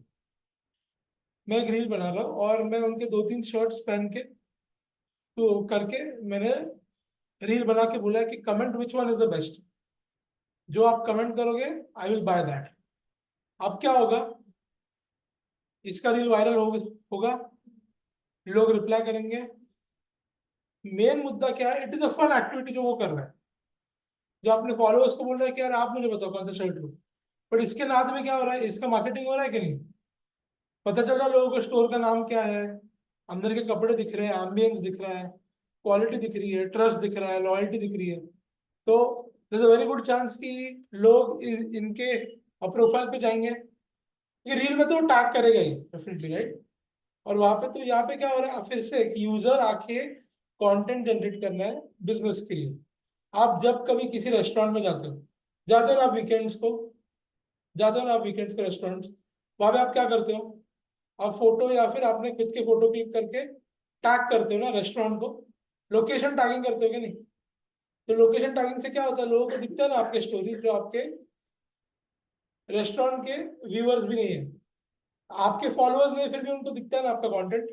[SPEAKER 1] मैं एक रील बना रहा हूँ और मैं उनके 2-3 शर्ट्स पहन के तो करके मैंने रील बना के बोला है कि comment which one is the best, जो आप कमेंट करोगे आई विल बाय दैट। अब क्या होगा, इसका रील वायरल होगा, लोग रिप्लाई करेंगे। मेन मुद्दा क्या है, it is a fun activity जो वो कर रहा है, जो अपने फॉलोअर्स को बोल रहा है कि यार आप मुझे बताओ कौन सा शर्ट लूं, बट इसके नाद में क्या हो रहा है, इसका मार्केटिंग हो रहा है कि नहीं, पता चल रहा है लोगों को स्टोर का नाम क्या है, अंदर के कपड़े दिख रहे हैं, एम्बियंस दिख रहा है, क्वालिटी दिख रही है, ट्रस्ट दिख रहा है, लॉयल्टी दिख रही है। तो there is a very good chance कि लोग इनके प्रोफाइल पे जाएंगे, ये रील में तो टैग करेगा ही डेफिनेटली, राइट। और वहां पे तो यहाँ पे क्या हो रहा है, फिर से यूजर आके कंटेंट जनरेट करना है बिजनेस के लिए। आप जब कभी किसी रेस्टोरेंट में जाते हो ना, आप वीकेंड्स को जाते हो ना, आप वीकेंड्स के रेस्टोरेंट, वहां पे आप क्या करते हो, आप फोटो या फिर आपने खुद के फोटो क्लिक करके टैग करते हो ना रेस्टोरेंट को, लोकेशन टैगिंग करते हो कि नहीं। तो लोकेशन टैगिंग से क्या होता है, लोगों को दिखता है ना आपके स्टोरीज, जो आपके रेस्टोरेंट के व्यूअर्स भी नहीं है, आपके फॉलोअर्स नहीं, फिर भी उनको दिखता है ना आपका कंटेंट।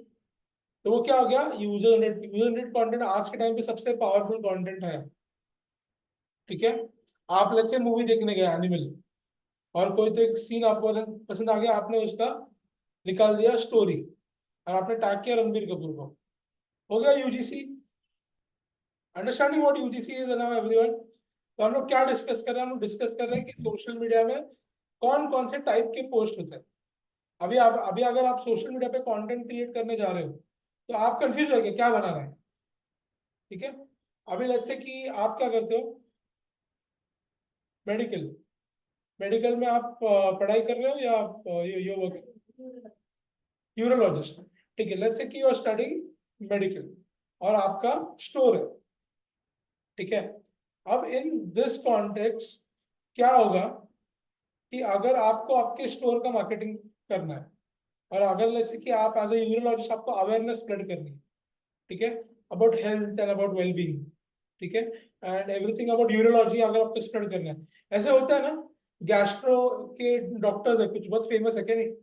[SPEAKER 1] तो वो क्या हो गया, यूजर जनरेटेड कंटेंट आज के टाइम पे सबसे पावरफुल कंटेंट है, ठीक है। आप लेट्स से मूवी देखने गए एनिमल, और कोई तो एक सीन आपको पसंद आ गया, आपने उसका निकाल दिया स्टोरी और आपने टैग किया रणबीर कपूर को, हो गया UGC. Understanding what UGC is now everyone. तो हम लोग क्या डिस्कस कर रहे हैं, हम लोग डिस्कस कर रहे हैं कि सोशल मीडिया में कौन कौन से टाइप के पोस्ट होते हैं। अभी अगर आप सोशल मीडिया पे कंटेंट क्रिएट करने जा रहे हो तो आप कंफ्यूज हो गए क्या बनाना है, ठीक है। अभी लेट्स से कि आप क्या करते हो, मेडिकल मेडिकल में आप पढ़ाई कर रहे हो या आप ये वर्क, यूरोलॉजिस्ट, ठीक है। लेट्स से कि यू आर स्टडीइंग मेडिकल और आपका स्टोर है, ठीक है। अब इन दिस कॉन्टेक्स्ट क्या होगा कि अगर आपको आपके स्टोर का मार्केटिंग करना है और अगर लेट्स से कि आप एज ए यूरोलॉजिस्ट आपको अवेयरनेस स्प्रेड करनी है, ठीक है, about health and about wellbeing, ठीक है, एंड एवरीथिंग अबाउट यूरोलॉजी अगर आपको स्प्रेड करना है। ऐसे होता है ना, गैस्ट्रो के डॉक्टर्स है कुछ बहुत फेमस है क्या नहीं,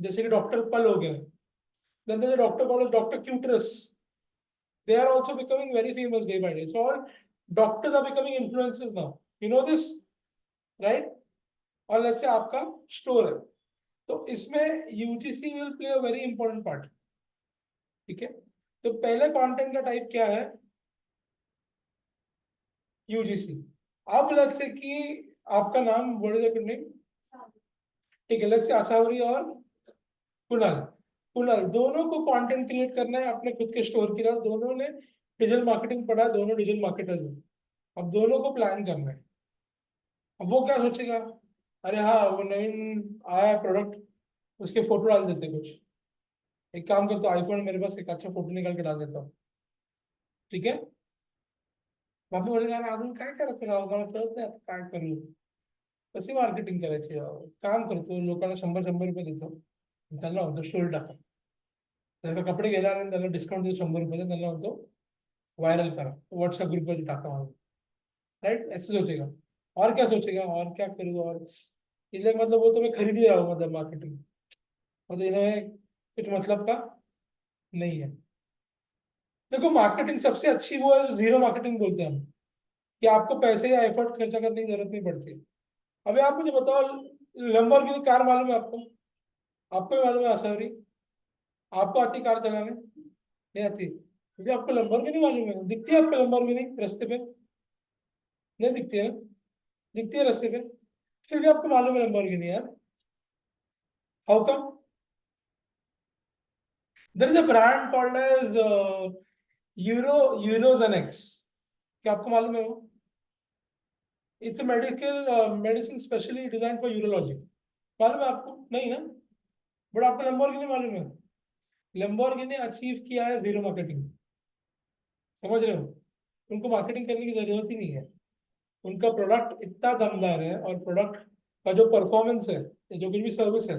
[SPEAKER 1] जैसे कि डॉक्टर पल हो गया, then there is a doctor called doctor Cuterus, they are also becoming very famous day by day, so all doctors are becoming influencers now, you know this, right। और लेट्स से आपका store है, तो इसमें UGC will play a very important part, ठीक है। तो पहले content का टाइप क्या है, यूजीसी। अब लेट्स से कि आपका नाम, व्हाट इज योर नेम, ठीक है, लेट्स से आसावरी और कुणाल, कुणाल दोनों को कंटेंट क्रिएट करना है अपने खुद के स्टोर की तरफ, दोनों ने डिजिटल मार्केटिंग पढ़ा, दोनों डिजिटल मार्केटर्स हैं, अब दोनों को प्लान करना है। अब वो क्या सोचेगा, अरे हाँ वो नवीन आया प्रोडक्ट, उसके फोटो डाल देते कुछ, एक काम करता हूँ आईफोन मेरे पास एक अच्छा फोटो निकाल के डाल देता हूँ, ठीक है। बाकी बोलेगा अरे अजून काय करायचं राव, मला कळत नाही आता काय करू, कशी मार्केटिंग करायची राव, काम करतो लोकांना 100 रुपये देतो, त्यांना म्हणतो स्टोरी टाका, जर का कपडे घेणार आणि त्यांना डिस्काउंट देतो 100 रुपये, त्यांना म्हणतो वायरल करा व्हाट्सएप ग्रुप पर टाका वहाँ, राइट, ऐसे सोचेगा। और क्या सोचेगा, और क्या करूँ, और इसलिए मतलब वो तो मैं खरीद ही रहा हूँ, मतलब मार्केटिंग मतलब इन्हें कुछ मतलब का नहीं है। देखो मार्केटिंग सबसे अच्छी वो है, जीरो मार्केटिंग बोलते हैं हम, कि आपको पैसे या एफर्ट खर्चा करने की जरूरत नहीं पड़ती। अभी आप मुझे बताओ, लंबोर्गिनी कार मालूम है आपको, आपको भी मालूम है आसावरी, आपको आती कार चलाने, नहीं आती, क्योंकि आपको लंबोर्गिनी मालूम है, दिखती है आपको लंबोर्गिनी रास्ते पे, नहीं दिखती है ना, दिखती है रास्ते पे, फिर भी आपको मालूम है लंबोर्गिनी यार, how come? There is a brand called as Urogenex, क्या आपको मालूम है वो? It's a medicine specially design for urology, मालूम है आपको? नहीं ना, बट आपको लंबोर्गिनी मालूम है। लंबोर्गिनी अचीव किया है जीरो मार्केटिंग, समझ रहे हो, उनको मार्केटिंग करने की जरूरत ही नहीं है, उनका प्रोडक्ट इतना दमदार है और प्रोडक्ट का जो परफॉर्मेंस है, जो कुछ भी सर्विस है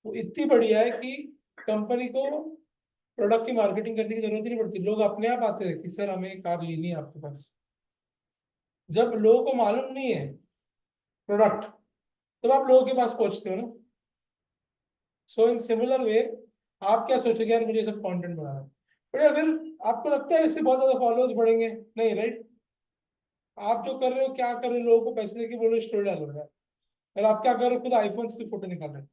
[SPEAKER 1] वो इतनी बढ़िया है कि कंपनी को प्रोडक्ट की मार्केटिंग करने की जरूरत ही नहीं पड़ती, लोग अपने आप आते हैं कि सर हमें एक कार लेनी है आपके पास। जब लोगों को मालूम नहीं है प्रोडक्ट, तब आप लोगों के पास पहुंचते हो ना। सो इन सिमिलर वे आप क्या सोचोगे, यार मुझे सब कंटेंट बनाना है, बट यार फिर आपको लगता है इससे बहुत ज्यादा फॉलोअर्स बढ़ेंगे? नहीं, राइट। आप जो कर रहे हो, क्या कर रहे हो, लोगों को पैसे देके बोलो स्टोरी डाल रहे हो, और आप क्या कर रहे हो, खुद आईफोन से फोटो निकाल रहे हो,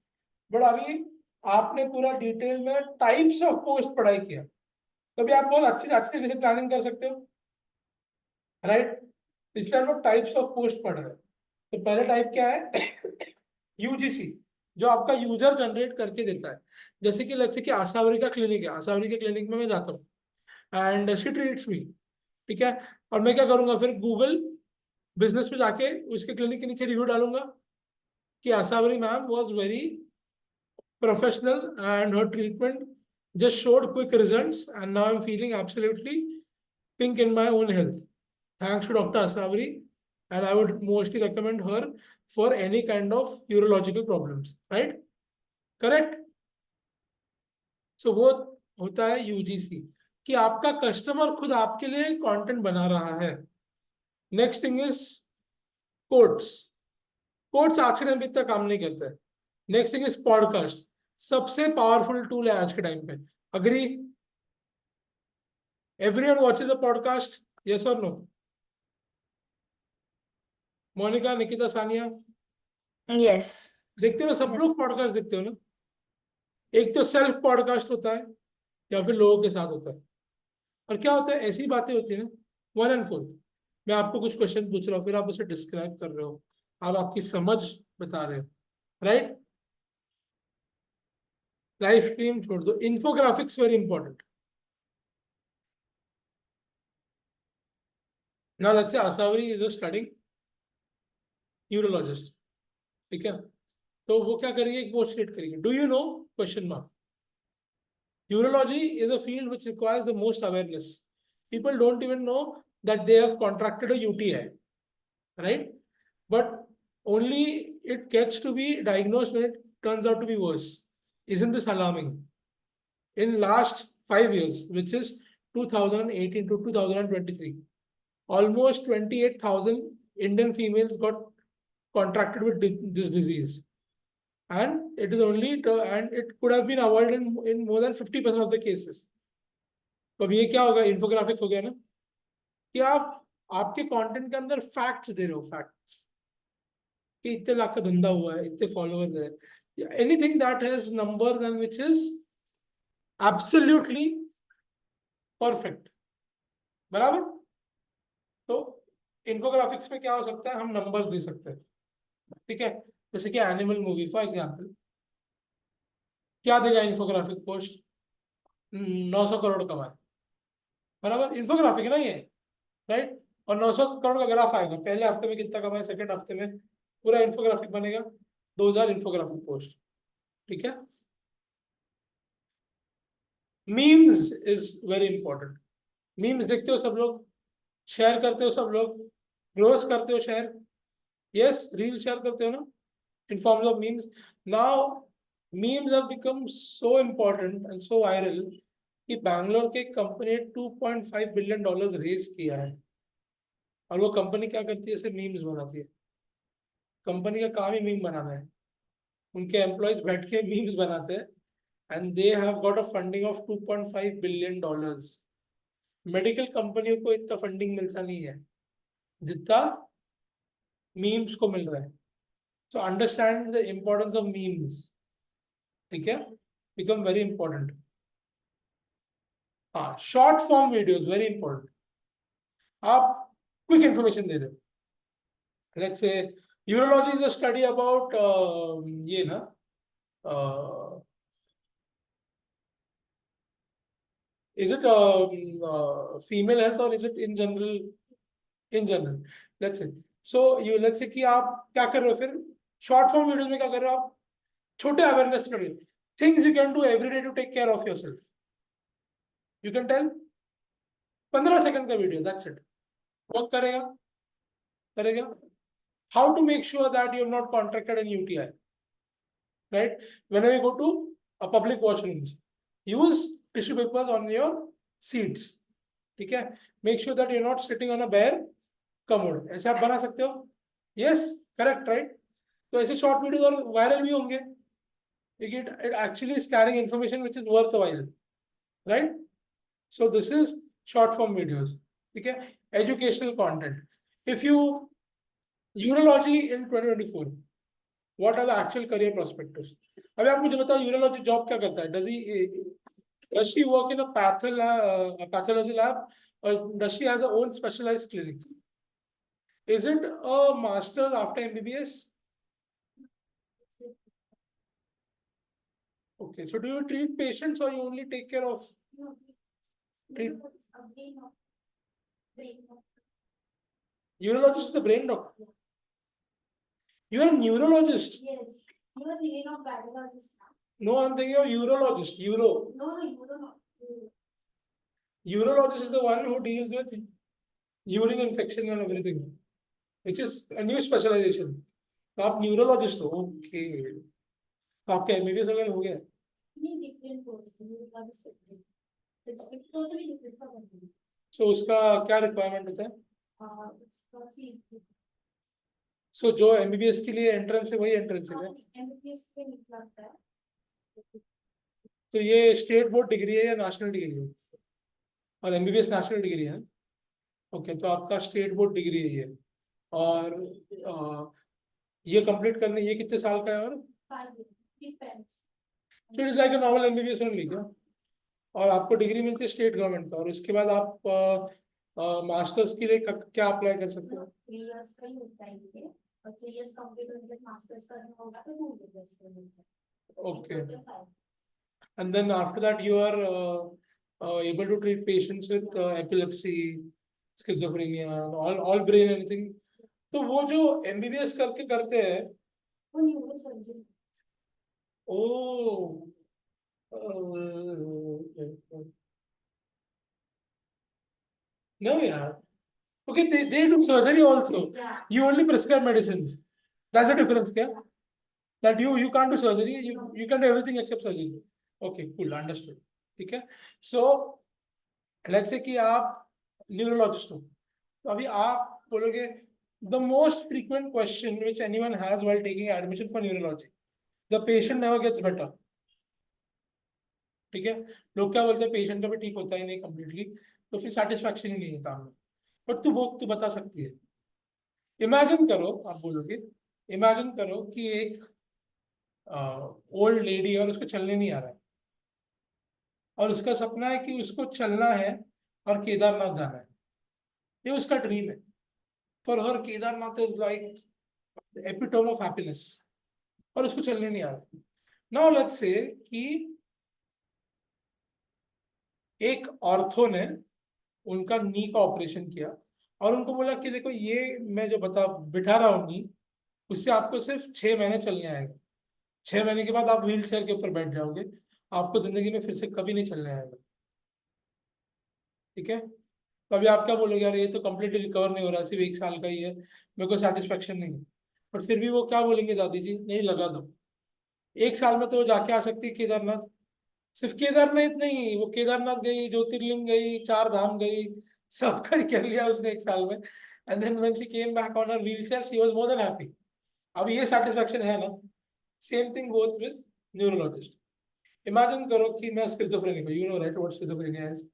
[SPEAKER 1] बट अभी आपने पूरा डिटेल में टाइप्स ऑफ पोस्ट पढ़ाई किया, तभी आप बहुत अच्छी अच्छी तरीके से प्लानिंग कर सकते हो, राइट। इसलिए हम लोग टाइप्स ऑफ पोस्ट पढ़ रहे हैं। तो पहले टाइप क्या है, यूजीसी, जो आपका यूजर जनरेट करके देता है, जैसे कि जैसे कि आसावरी का क्लिनिक है, आसावरी के क्लिनिक में मैं जाता हूँ एंड शी ट्रीट्स मी, ठीक है, और मैं क्या करूंगा, फिर गूगल बिजनेस पे जाके उसके क्लिनिक के नीचे रिव्यू डालूंगा कि Asavari ma'am was very professional and her treatment just showed quick results and now I'm feeling absolutely pink in my own health thanks to Dr. Asawari, and I would mostly recommend her for any kind of urological problems, right? Correct? So वो होता है UGC, कि आपका customer खुद आपके लिए content बना रहा है। Next thing is quotes, quotes आज के टाइम पे इतना काम नहीं करता है। नेक्स्ट थिंग इज पॉडकास्ट, सबसे पावरफुल टूल है आज के टाइम पे, agree? Everyone watches a podcast, yes और नो? मोनिका, निकिता, सानिया,
[SPEAKER 2] Yes.
[SPEAKER 1] देखते हो ना, सब
[SPEAKER 2] Yes.
[SPEAKER 1] लोग पॉडकास्ट देखते हो ना। एक तो सेल्फ पॉडकास्ट होता है या फिर लोगों के साथ होता है, और क्या होता है, ऐसी बातें होती है ना, 1 and 4, मैं आपको कुछ क्वेश्चन पूछ रहा हूँ, फिर आप उसे डिस्क्राइब कर रहे हो, आप आपकी समझ बता रहे हो, राइट। लाइव स्ट्रीम छोड़ दो, infographics very important. Now let's से आसावरी इज स्टडिंग यूरोलॉजिस्ट, ठीक है, तो वो क्या करेंगे, एक पोस्ट क्रिएट करेंगे, do you know question mark, urology is a field which requires the most awareness. People don't even know that they have contracted a UTI, right? But only it gets to be diagnosed when it turns out to be worse. Isn't this alarming? In last 5 years, which is 2018 to 2023, almost 28,000 Indian females got contracted with this disease. And it is only and it could have been avoided in more than 50% of the cases. तो अब ये क्या होगा, infographics हो गया ना, कि आप आपके कंटेंट के अंदर फैक्ट्स दे रहे हो, फैक्ट्स कि इतने लाख का धंधा हुआ है, इतने फॉलोअर्स है, anything that has numbers and which is absolutely perfect, बराबर। तो इन्फोग्राफिक्स में क्या हो सकता है, हम नंबर्स दे सकते हैं, ठीक है। जैसे कि एनिमल मूवी फॉर एग्जाम्पल, क्या देगा इन्फोग्राफिक पोस्ट? 900 करोड़ कमाए, बराबर, इन्फोग्राफिक है ना ये, राइट। और 900 करोड़ का ग्राफ आएगा, पहले हफ्ते में कितना कमाए, सेकंड हफ्ते में, पूरा इन्फोग्राफिक बनेगा, 2000 इन्फोग्राफिक पोस्ट, ठीक है। Memes is very important. Memes देखते हो सब लोग, शेयर करते हो सब लोग, ग्रोस करते हो शेयर, यस, रील शेयर करते हो ना, in forms of memes. Now, memes have become so important and so viral कि बैंगलोर के कंपनी ने $2.5 बिलियन रेज किया है। और वो कंपनी क्या करती है? सिर्फ मीम्स बनाती है। कंपनी का काम ही मीम बनाना है, उनके एम्प्लॉयज बैठ के मीम्स बनाते हैं, and they have got a funding of $2.5 billion. Medical कंपनियों को इतना फंडिंग मिलता नहीं है जितना मीम्स को मिल रहा है। So understand the importance of memes, ठीक है, become very important. हाँ, short form videos very important. आप quick information दे रहे हो, let's say urology is a study about ये ना is it female health or is it in general? In general, let's say. So you let's say कि आप क्या कर रहे हो फिर short form videos में क्या कर रहे हो आप? छोटे awareness study, things you can do every day to take care of yourself, you can tell, 15 second का वीडियो, दैट्स इट, वर्क करेगा, करेगा। How to make sure that you have not contracted an UTI, right? Whenever you go to a public washrooms, use tissue papers on your seats, ठीक है। Make sure that you are not sitting on a bare commode, ऐसे आप बना सकते हो, yes, correct, right. तो ऐसे short video और वायरल भी होंगे, it actually is carrying information which is worthwhile, right? So this is short form videos, okay? Educational content. If you urology in 2024, what are the actual career prospects? अभी आप मुझे बताओ, urology job क्या करता है? Does she work in a pathology lab, or does she has her own specialized clinic? Is it a master's after MBBS? Okay, so do you treat patients or you only take care of? Treat- Urologist is the brain doctor. You are a neurologist.
[SPEAKER 5] Yes, you are thinking of gynecologist now.
[SPEAKER 1] No, I'm thinking of urologist.
[SPEAKER 5] No, you don't know.
[SPEAKER 1] Urologist is the one who deals with urine infection and everything, which is a new specialization. तो आप neurologist हो, okay. तो आपका MBBS वगैरह हो गया?
[SPEAKER 5] Three different courses, you have a separate. It's totally different from MBBS.
[SPEAKER 1] सो उसका क्या रिक्वायरमेंट होता है?
[SPEAKER 5] It's for CET.
[SPEAKER 1] सो जो एमबीबीएस के लिए एंट्रेंस है वही एंट्रेंस है क्या?
[SPEAKER 5] MBBS पे निकला था।
[SPEAKER 1] तो ये स्टेट बोर्ड डिग्री है या नेशनल डिग्री है? और एमबीबीएस नेशनल डिग्री है, ओके। तो आपका स्टेट बोर्ड डिग्री है ये, और ये कंप्लीट करने, ये कितने साल का है? और
[SPEAKER 5] 5 years, depends.
[SPEAKER 1] So it is like a normal MBBS only क्या? और आपको डिग्री मिलती है स्टेट गवर्नमेंट का, और उसके बाद आप मास्टर्स के लिए क्या अप्लाई कर सकते हो?
[SPEAKER 5] 3 years का ही होता है ये, और 3 years कंप्लीट होने के बाद मास्टर्स करना होगा तो 2 years का होता है।
[SPEAKER 1] Okay.
[SPEAKER 5] Total 5.
[SPEAKER 1] And then after that you are able to treat patients with epilepsy, schizophrenia, all brain anything. तो वो जो MBBS करके करते हैं,
[SPEAKER 5] वो neurosurgeon.
[SPEAKER 1] O no, yeah. Okay, they do surgery also.
[SPEAKER 5] Yeah.
[SPEAKER 1] You only prescribe medicines. That's the difference, क्या? That you can't do surgery. You can do everything except surgery. Okay, cool, understood. ठीक है. So let's say कि आप neurologist हो, तो अभी आप बोलोगे the most frequent question which anyone has while taking admission for neurology, the patient never gets better. ठीक है, लोग क्या बोलते हैं, पेशेंट का भी ठीक होता ही नहीं कंप्लीटली, तो फिर सेटिस्फैक्शन ही नहीं है काम में। बट तू बता सकती है, इमेजिन करो, आप बोलोगे इमेजिन करो कि एक ओल्ड लेडी और उसको चलने नहीं आ रहा है, और उसका सपना है कि उसको चलना है और केदारनाथ जाना है, ये उसका ड्रीम है। For her Kedarnath is like epitome of happiness, और उसको चलने नहीं आ रहा। नाउ लेट्स से कि एक ऑर्थो ने उनका नी का ऑपरेशन किया और उनको बोला कि देखो ये मैं जो बिठा रहा हूँ नी, उससे आपको सिर्फ 6 महीने चलने आएगा। 6 महीने के बाद आप व्हील चेयर के ऊपर बैठ जाओगे, आपको जिंदगी में फिर से कभी नहीं चलने आएगा। ठीक है, तो अभी आप क्या बोलोगे, यार ये तो कम्प्लीटली रिकवर नहीं हो रहा, सिर्फ 1 साल का ही है, मेरे को सेटिस्फेक्शन नहीं है। पर फिर भी वो क्या बोलेंगे, दादी जी नहीं लगा दो, 1 साल में तो वो जाके आ सकती है केदारनाथ। सिर्फ केदारनाथ नहीं, वो केदारनाथ गई, ज्योतिर्लिंग गई, 4 धाम गई, सब कर लिया उसने 1 साल में। And then when she came back on her wheel chair she was more than happy. अब ये सेटिस्फेक्शन है ना। Same thing goes with neurologist. Imagine करो कि मैं स्किज़ोफ्रेनिक हूं, you know right what schizophrenia is.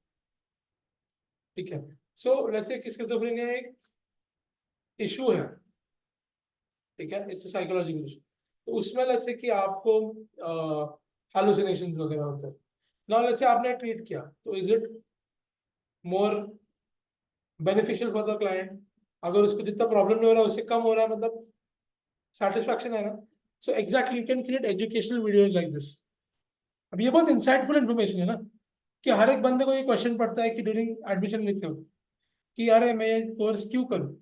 [SPEAKER 1] ठीक है, सो लेट्स से कि स्किज़ोफ्रेनिया एक इशू है, ठीक है, इट्स साइकोलॉजिकल इशू। तो उसमें लेट्स से कि आपको हालुसिनेशंस वगैरह होते हैं। नाउ लेट्स से आपने ट्रीट किया, तो is it more beneficial for the client? अगर उसको जितना प्रॉब्लम नहीं हो रहा है उससे कम हो रहा है, मतलब सेटिस्फैक्शन है ना। So exactly you can create educational videos like this. अब ये बहुत इंसाइटफुल इन्फॉर्मेशन है ना, कि हर एक बंदे को ये क्वेश्चन पड़ता है कि ड्यूरिंग एडमिशन लेते हो कि यार मैं ये कोर्स क्यों करूँ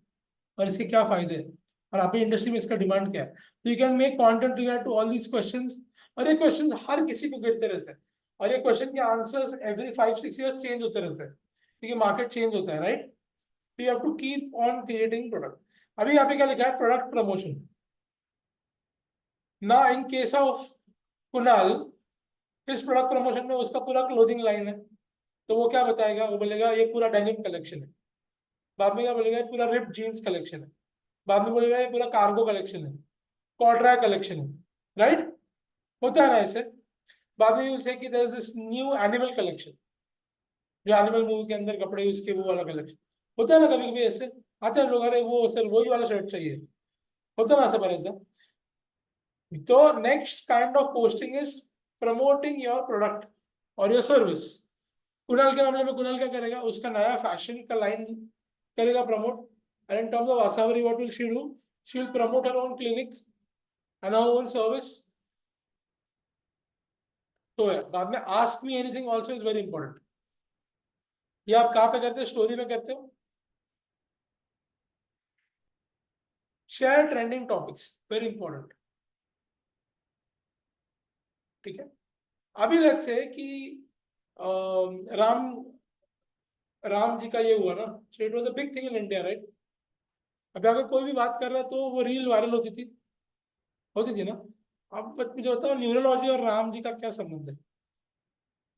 [SPEAKER 1] और इसके क्या फायदे हैं, और आपकी इंडस्ट्री में इसका डिमांड क्या है। तो you can make content regard to all these questions. और ये क्वेश्चन हर किसी को गिरते रहते हैं, और ये क्वेश्चन के आंसर्स एवरी 5-6 ईयर्स चेंज होते रहते हैं, क्योंकि मार्केट चेंज होता है, राइट। तो you have to keep on creating product. अभी यहाँ पे क्या लिखा है, प्रोडक्ट प्रमोशन ना। इन केस ऑफ कुणाल, इस प्रोडक्ट प्रमोशन में उसका पूरा क्लोथिंग लाइन है, तो वो क्या बताएगा, वो बोलेगा ये पूरा डेनिम कलेक्शन है। बाद में क्या बोलेगा, ये पूरा रिप्ड जीन्स कलेक्शन है। बाद में बोलेगा ये पूरा कार्गो कलेक्शन है, कॉर्ड्रा कलेक्शन है, राइट। होता है ना ऐसे। बाद में यूज है कि there is this new animal collection, जो एनिमल मूवी के अंदर कपड़े यूज के वो वाला कलेक्शन होता है ना। कभी कभी ऐसे आते हैं लोग, अरे वो सर वही वाला शर्ट चाहिए, होता है ना सब ऐसा। तो next kind of posting is promoting your product और योर सर्विस। कुणाल के मामले में कुणाल क्या करेगा, उसका नया फैशन का लाइन करेगा promote. And in terms of Asavari what will she do, she will promote her own clinic and her own service. तो बाद में ask me anything also is very important. ये आप कहाँ पे करते हो, स्टोरी में करते हो। Share trending topics, very important. ठीक है, अभी लेट्स से कि राम राम जी का ये हुआ ना, so it was a big thing in India, right. अभी अगर कोई भी बात कर रहा है तो वो रील वायरल होती थी ना। अब मुझे बताओ न्यूरोलॉजी और राम जी का क्या संबंध है,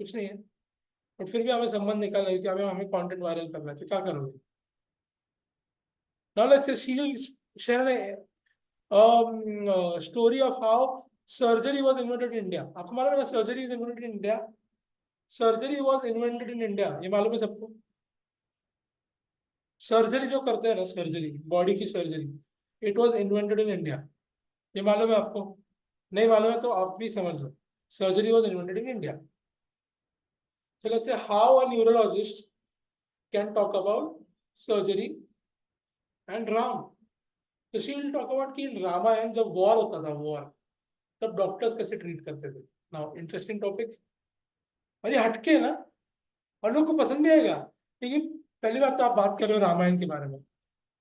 [SPEAKER 1] कुछ नहीं है। बट फिर भी हमें संबंध निकालना है कि हमें कंटेंट वायरल करना है, तो क्या करोगे। नाउ लेट्स से she will share story of how surgery was invented in India. आपको मालूम है surgery is invented in India. Surgery was invented in India, ये मालूम है सबको। सर्जरी जो करते हैं ना, सर्जरी बॉडी की surgery, it was invented in India, ये मालूम है आपको। नहीं मालूम है तो आप भी समझ लो, surgery was invented in India. So let's say how a neurologist can talk about surgery and Ram. So she will talk about कि रामायण जब वॉर होता था, वॉर, तब डॉक्टर्स कैसे ट्रीट करते थे। नाउ इंटरेस्टिंग टॉपिक, और ये हटके है ना, और लोग को पसंद भी आएगा, क्योंकि पहली बात तो आप बात कर रहे हो रामायण के बारे में,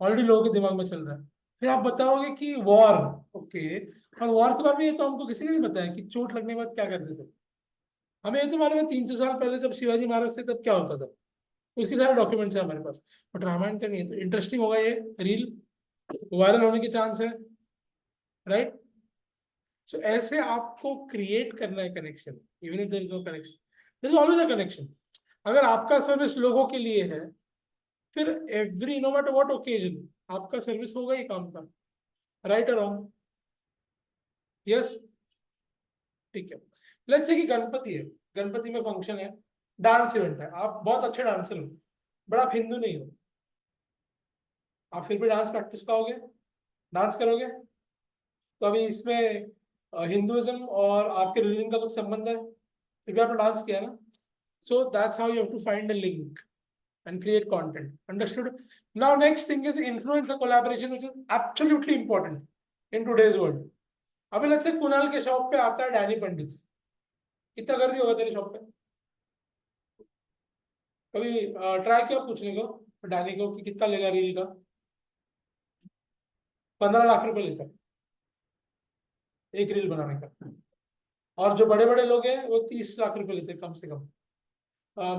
[SPEAKER 1] ऑलरेडी लोगों के दिमाग में चल रहा है। फिर आप बताओगे कि वॉर, ओके, और वॉर के बारे में ये तो हमको किसी ने नहीं बताया कि चोट लगने के बाद क्या करते थे। हमें ये तो मालूम है 300 साल पहले जब शिवाजी महाराज थे तब क्या होता था, उसके सारे डॉक्यूमेंट्स है हमारे पास, बट रामायण का नहीं है। तो इंटरेस्टिंग होगा, ये रील वायरल होने के चांस है, राइट। सो ऐसे आपको क्रिएट करना है connection, even if there is no connection, there is always a connection. अगर आपका सर्विस लोगों के लिए है, फिर every no matter what occasion आपका सर्विस होगा ही काम का, राइट और रॉन्ग। यस, ठीक है। लेट्स से कि गणपति है, गणपति में फंक्शन है, डांस इवेंट है, आप बहुत अच्छे डांसर हो, बट आप हिंदू नहीं हो, आप फिर भी डांस प्रैक्टिस पाओगे, डांस करोगे। तो अभी इसमें हिंदुइज्म और आपके रिलीजन का कुछ संबंध है, फिर भी आपने डांस किया ना। So that's how you have to find a link and create content. Understood? Now next thing is influencer collaboration, which is absolutely important in today's world. अभी लेट्स से कुणाल के शॉप पे आता है डैनी पंडित, कितना गर्दी होगा तेरे शॉप पे? कभी ट्राई किया पूछने को डैनी को कि कितना लेगा रील का? 15 लाख रुपए लेता है एक रील बनाने का। और जो बड़े बड़े लोग हैं वो 30 लाख रुपए लेते हैं कम से कम।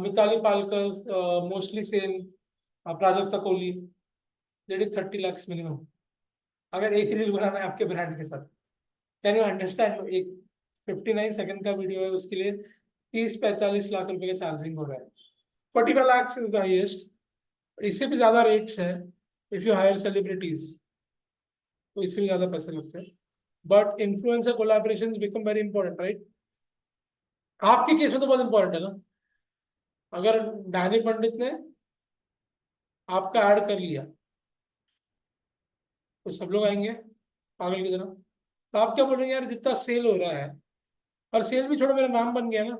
[SPEAKER 1] Mitali Palkar, mostly Sen, Prajakta Kohli, they did 30 lakhs minimum अगर एक रील बनाना है आपके ब्रांड के साथ। Can you understand? एक 59 सेकंड का वीडियो है, उसके लिए 30-45 लाख रुपए का चार्जिंग हो रहा है। 45 lakhs इज द हाईएस्ट। इससे भी ज्यादा रेट्स है इफ यू हायर सेलिब्रिटीज, तो इससे भी ज्यादा पैसे लगते हैं। But influencer collaborations become very important, right? आपके केस में तो बहुत इंपॉर्टेंट है ना। अगर डैनी पंडित ने आपका ऐड कर लिया तो सब लोग आएंगे पागल की तरह। तो आप क्या बोलेंगे, यार जितना सेल हो रहा है, और सेल भी छोड़ो, मेरा नाम बन गया ना,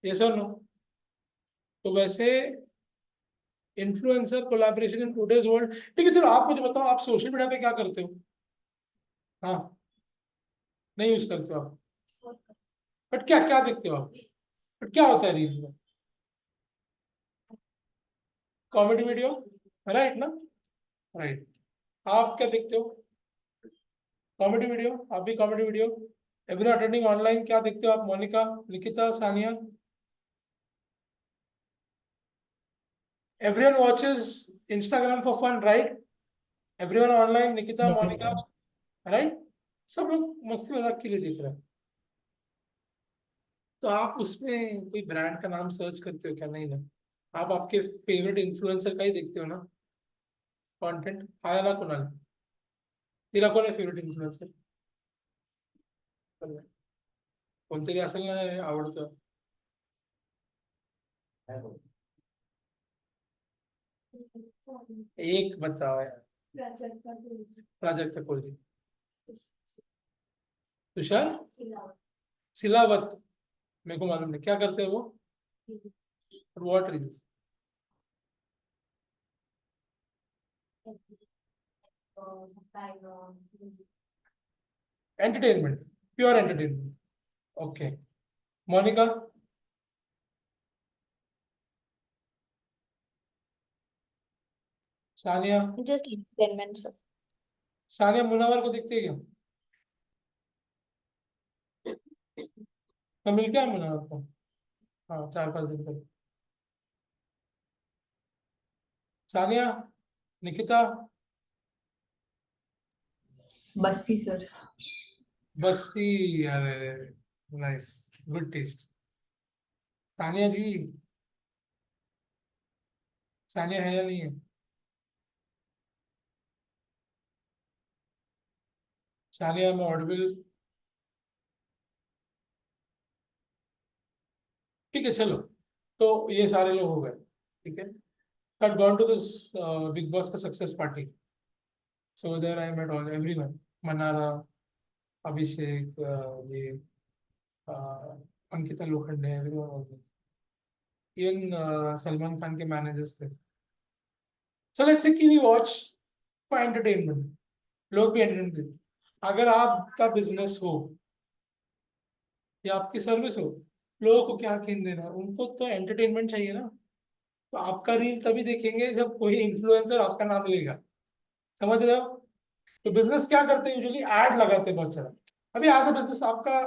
[SPEAKER 1] यस और नो? तो वैसे influencer collaboration in today's world, ठीक है चलो आप मुझे बताओ, आप सोशल मीडिया पे क्या करते हो? हाँ, नहीं यूज करते हो आप, बट क्या क्या देखते हो आप? बट क्या होता है रील्स में? कॉमेडी वीडियो, राइट ना? राइट। आप क्या देखते हो? कॉमेडी वीडियो, आप भी comedy video. Every attending online, क्या देखते हो आप? Monika, Nikita, Sania? Everyone watches Instagram for fun, right? Everyone online, Nikita,
[SPEAKER 7] Yes,
[SPEAKER 1] Monika,
[SPEAKER 7] sir.
[SPEAKER 1] Right? सब लोग मस्ती मजाक के लिए देख रहे हैं। तो आप उसमें कोई ब्रांड का नाम सर्च करते हो क्या? नहीं ना, आप आपके फेवरेट इन्फ्लुएंसर का ही देखते हो ना कंटेंट। आया ना कुणाल? तेरा कौन है फेवरेट इन्फ्लुएंसर? कोणतरी असेल ना आवडतं? एक बताओ यार।
[SPEAKER 5] प्राजक्ता कोहली,
[SPEAKER 1] प्राजक्ता कोहली, तुषार
[SPEAKER 5] सिलावट,
[SPEAKER 1] सिलावत, मेरे को मालूम नहीं क्या करते हैं वो, what reels? Entertainment, pure entertainment, okay. Monika? Sania?
[SPEAKER 2] Just entertainment, sir.
[SPEAKER 1] Sania Munawar को देखते हैं क्या? तो मिल गया मुनावर को? हाँ, 4-5 दिन पहले। सानिया, निकिता?
[SPEAKER 7] बस्सी सर।
[SPEAKER 1] बस्सी, अरे नाइस, गुड टेस्ट। सानिया जी, सानिया है या नहीं है? सानिया में ऑडिबल? ठीक है चलो, तो ये सारे लोग हो गए, ठीक है। Had gone to this Big Boss का success party, so there I met all everyone, Manara, Abhishek, ये Ankita Lokhande, everyone was there. Even Salman Khan के मैनेजर्स थे। So let's say कि we watch for entertainment, लोग भी एंटरटेनमेंट देते। अगर आपका बिजनेस हो या आपकी सर्विस हो, लोगों को क्या खेल देना, उनको तो एंटरटेनमेंट चाहिए ना। तो आपका रील तभी देखेंगे जब कोई इन्फ्लुएंसर आपका नाम लेगा, समझ रहे हो? तो बिजनेस क्या करते हैं, यूजुअली ऐड लगाते हैं बहुत सारा। अभी एज अ बिजनेस आपका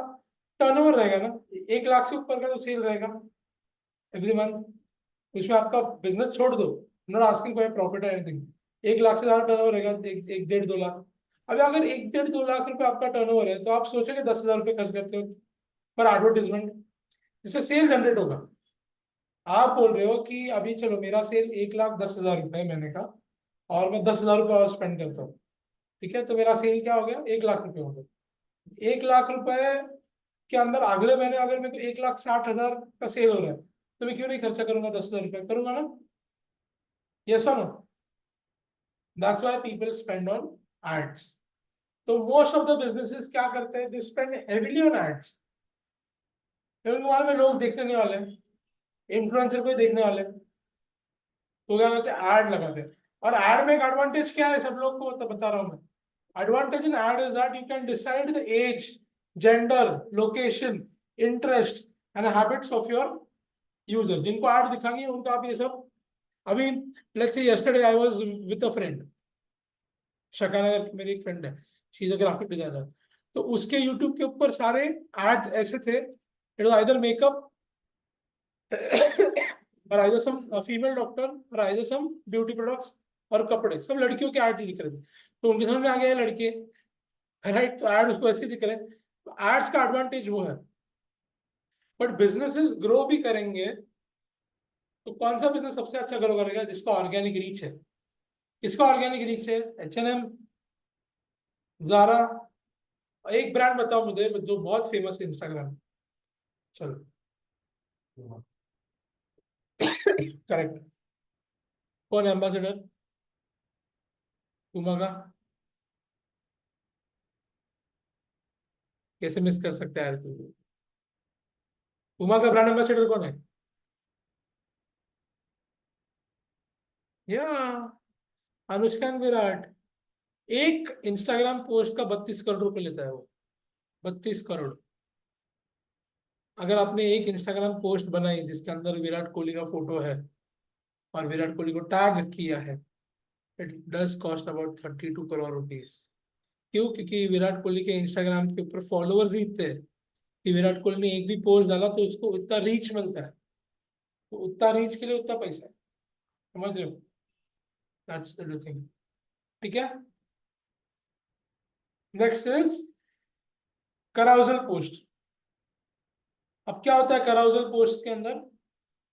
[SPEAKER 1] टर्नओवर रहेगा ना 1 लाख से ऊपर का, तो सेल रहेगा एवरी मंथ। उसमें आपका बिजनेस छोड़ दो, नॉट आस्किंग फॉर प्रॉफिट और एनीथिंग, 1 लाख से ज्यादा टर्नओवर रहेगा, 1-1.5-2 लाख। अभी अगर 1-1.5 लाख रुपए आपका टर्नओवर है, तो आप सोचोगे 10,000 रुपये खर्च करते हो पर एडवर्टीजमेंट, जिससे सेल जनरेट होगा। आप बोल रहे हो कि अभी चलो मेरा सेल 1,10,000 रुपये महीने का, और मैं 10,000 रुपये और स्पेंड करता हूँ, ठीक है, तो मेरा सेल क्या हो गया, 1 लाख रुपये हो गया। 1 लाख रुपए के अंदर अगले महीने अगर मेरे को 1,60,000 का सेल हो रहा है, तो मैं क्यों नहीं खर्चा करूंगा? 10,000 रुपये करूंगा ना, यस और no? That's why people spend on ads. तो मोस्ट ऑफ द बिजनेसेस क्या करते हैं, they spend heavily on ads, क्योंकि वहां में लोग देखने नहीं वाले, इन्फ्लुएंसर को ही देखने वाले, तो क्या करते हैं, ऐड लगाते हैं। और ऐड में एक एडवांटेज क्या है, सब लोग को तो बता रहा हूँ मैं, Advantage in ad is that you can decide the age, gender, location, interest and habits of your user. जिनको ad दिखानी है उनको आप ये सब अभी let's say yesterday I was with a friend, शकानगर की मेरी एक फ्रेंड है, she is a graphic designer, तो उसके यूट्यूब के ऊपर सारे एड ऐसे थे, इट वाज आइदर मेकअप और आइदर सम फीमेल डॉक्टर और आइदर सम ब्यूटी प्रोडक्ट्स और कपड़े, सब लड़कियों के एड दिख रहे थे, तो उनके समझ में आ गया लड़के, राइट, तो एड उसको ऐसे दिख रहे हैं, तो एड्स का एडवांटेज वो है। बट बिजनेसेस ग्रो भी करेंगे तो कौन सा बिजनेस सबसे अच्छा ग्रो करेगा? जिसका ऑर्गेनिक रीच है। किसका ऑर्गेनिक रीच है? H&M, ज़ारा। एक ब्रांड बताओ मुझे जो बहुत फेमस है इंस्टाग्राम। चलो करेक्ट, कौन है एम्बेसडर? पुमा का? कैसे मिस कर सकते हैं यार तू? पुमा का ब्रांड एम्बेसडर कौन है? या अनुष्का एंड विराट। एक इंस्टाग्राम पोस्ट का 32 करोड़ रुपए लेता है वो, 32 करोड़। अगर आपने एक इंस्टाग्राम पोस्ट बनाई जिसके अंदर विराट कोहली का फोटो है और विराट कोहली को टैग किया है, it does cost about 32 crore rupees. क्यों? क्योंकि विराट कोहली के इंस्टाग्राम के ऊपर फॉलोअर्स ही इतने हैं कि विराट कोहली ने एक भी पोस्ट डाला तो उसको इतना रीच मिलता है, तो उतना रीच के लिए उतना पैसा है, समझ रहे हो? दैट्स द थिंग, ठीक है। Next is कराउजल post. अब क्या होता है कराउजल पोस्ट के अंदर?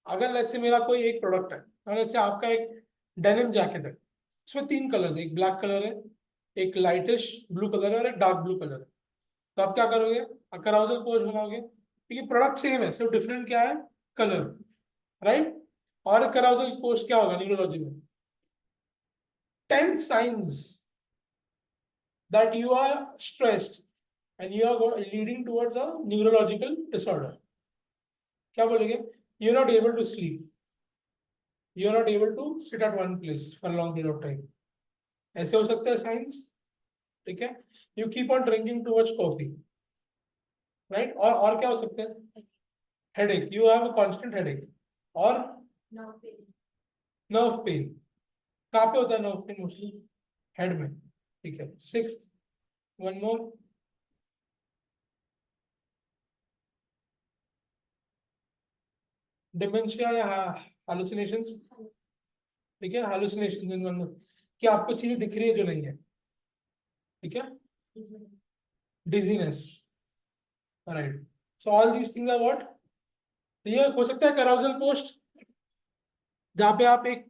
[SPEAKER 1] अगर लेट्स से मेरा कोई एक प्रोडक्ट है, और लेट्स से आपका एक डेनिम जैकेट है, इसमें 3 कलर है, एक ब्लैक कलर है, एक लाइटिश ब्लू कलर है और एक डार्क ब्लू कलर है, तो आप क्या करोगे? कराउजल पोस्ट बनाओगे, क्योंकि प्रोडक्ट सेम है, सिर्फ डिफरेंट क्या है? Colour, right. और कराउजल पोस्ट क्या होगा न्यूरोलॉजी में? 10 signs that you are stressed and you are leading towards a neurological disorder. क्या बोलेंगे? You're not able to sleep. You're not able to sit at one place for a long period of time. ऐसे हो सकते हैं science, ठीक है। You keep on drinking too much coffee, right? और क्या हो सकते हैं? Headache. You have a constant headache. और
[SPEAKER 5] Now pain.
[SPEAKER 1] nerve pain. कहाँ पे होता है nerve pain? मोस्टली हेड में, ठीक है। 6th, one more. डिमेंशिया या हालुसिनेशंस, ठीक है। हालुसिनेशंस इन वन, कि आपको चीजें दिख रही है जो नहीं है, ठीक है। Dizziness, right. So all these things are what? ये हो सकता है कराउजल पोस्ट जहाँ पे आप एक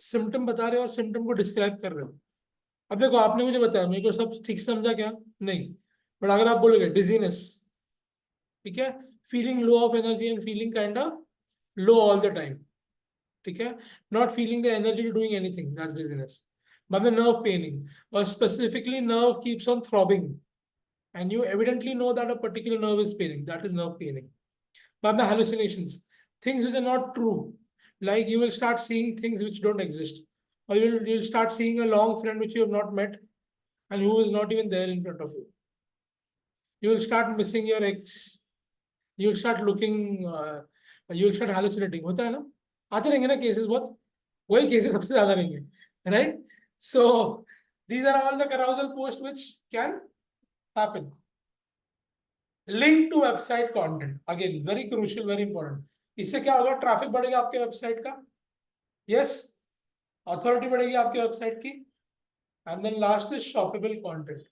[SPEAKER 1] सिम्टम बता रहे हो और सिम्टम को डिस्क्राइब कर रहे हो। अब देखो आपने मुझे बताया, मेरे को सब ठीक से समझा क्या? नहीं। बट अगर आप बोलोगे डिजीनेस, ठीक है, feeling low of energy and feeling kind of low all the time, ठीक है, not feeling the energy to doing anything, that dizziness. बाद में नर्व पेनिंग, और specifically nerve keeps on throbbing and you evidently know that a particular nerve is paining, that is nerve paining. But the hallucinations, things which are not true, like you will start seeing things which don't exist, or you'll start seeing a long friend which you have not met and who is not even there in front of you. You will start missing your ex, you will start looking, you will start hallucinating. होता है ना, आते रहेंगे ना cases, बहुत वही cases सबसे ज्यादा रहेंगे, right? So these are all the carousal posts which can happen. Link to website content, again very crucial, very important. इससे क्या होगा? ट्रैफिक बढ़ेगा आपके वेबसाइट का, यस, अथॉरिटी बढ़ेगी आपके वेबसाइट की, and then last is shoppable content.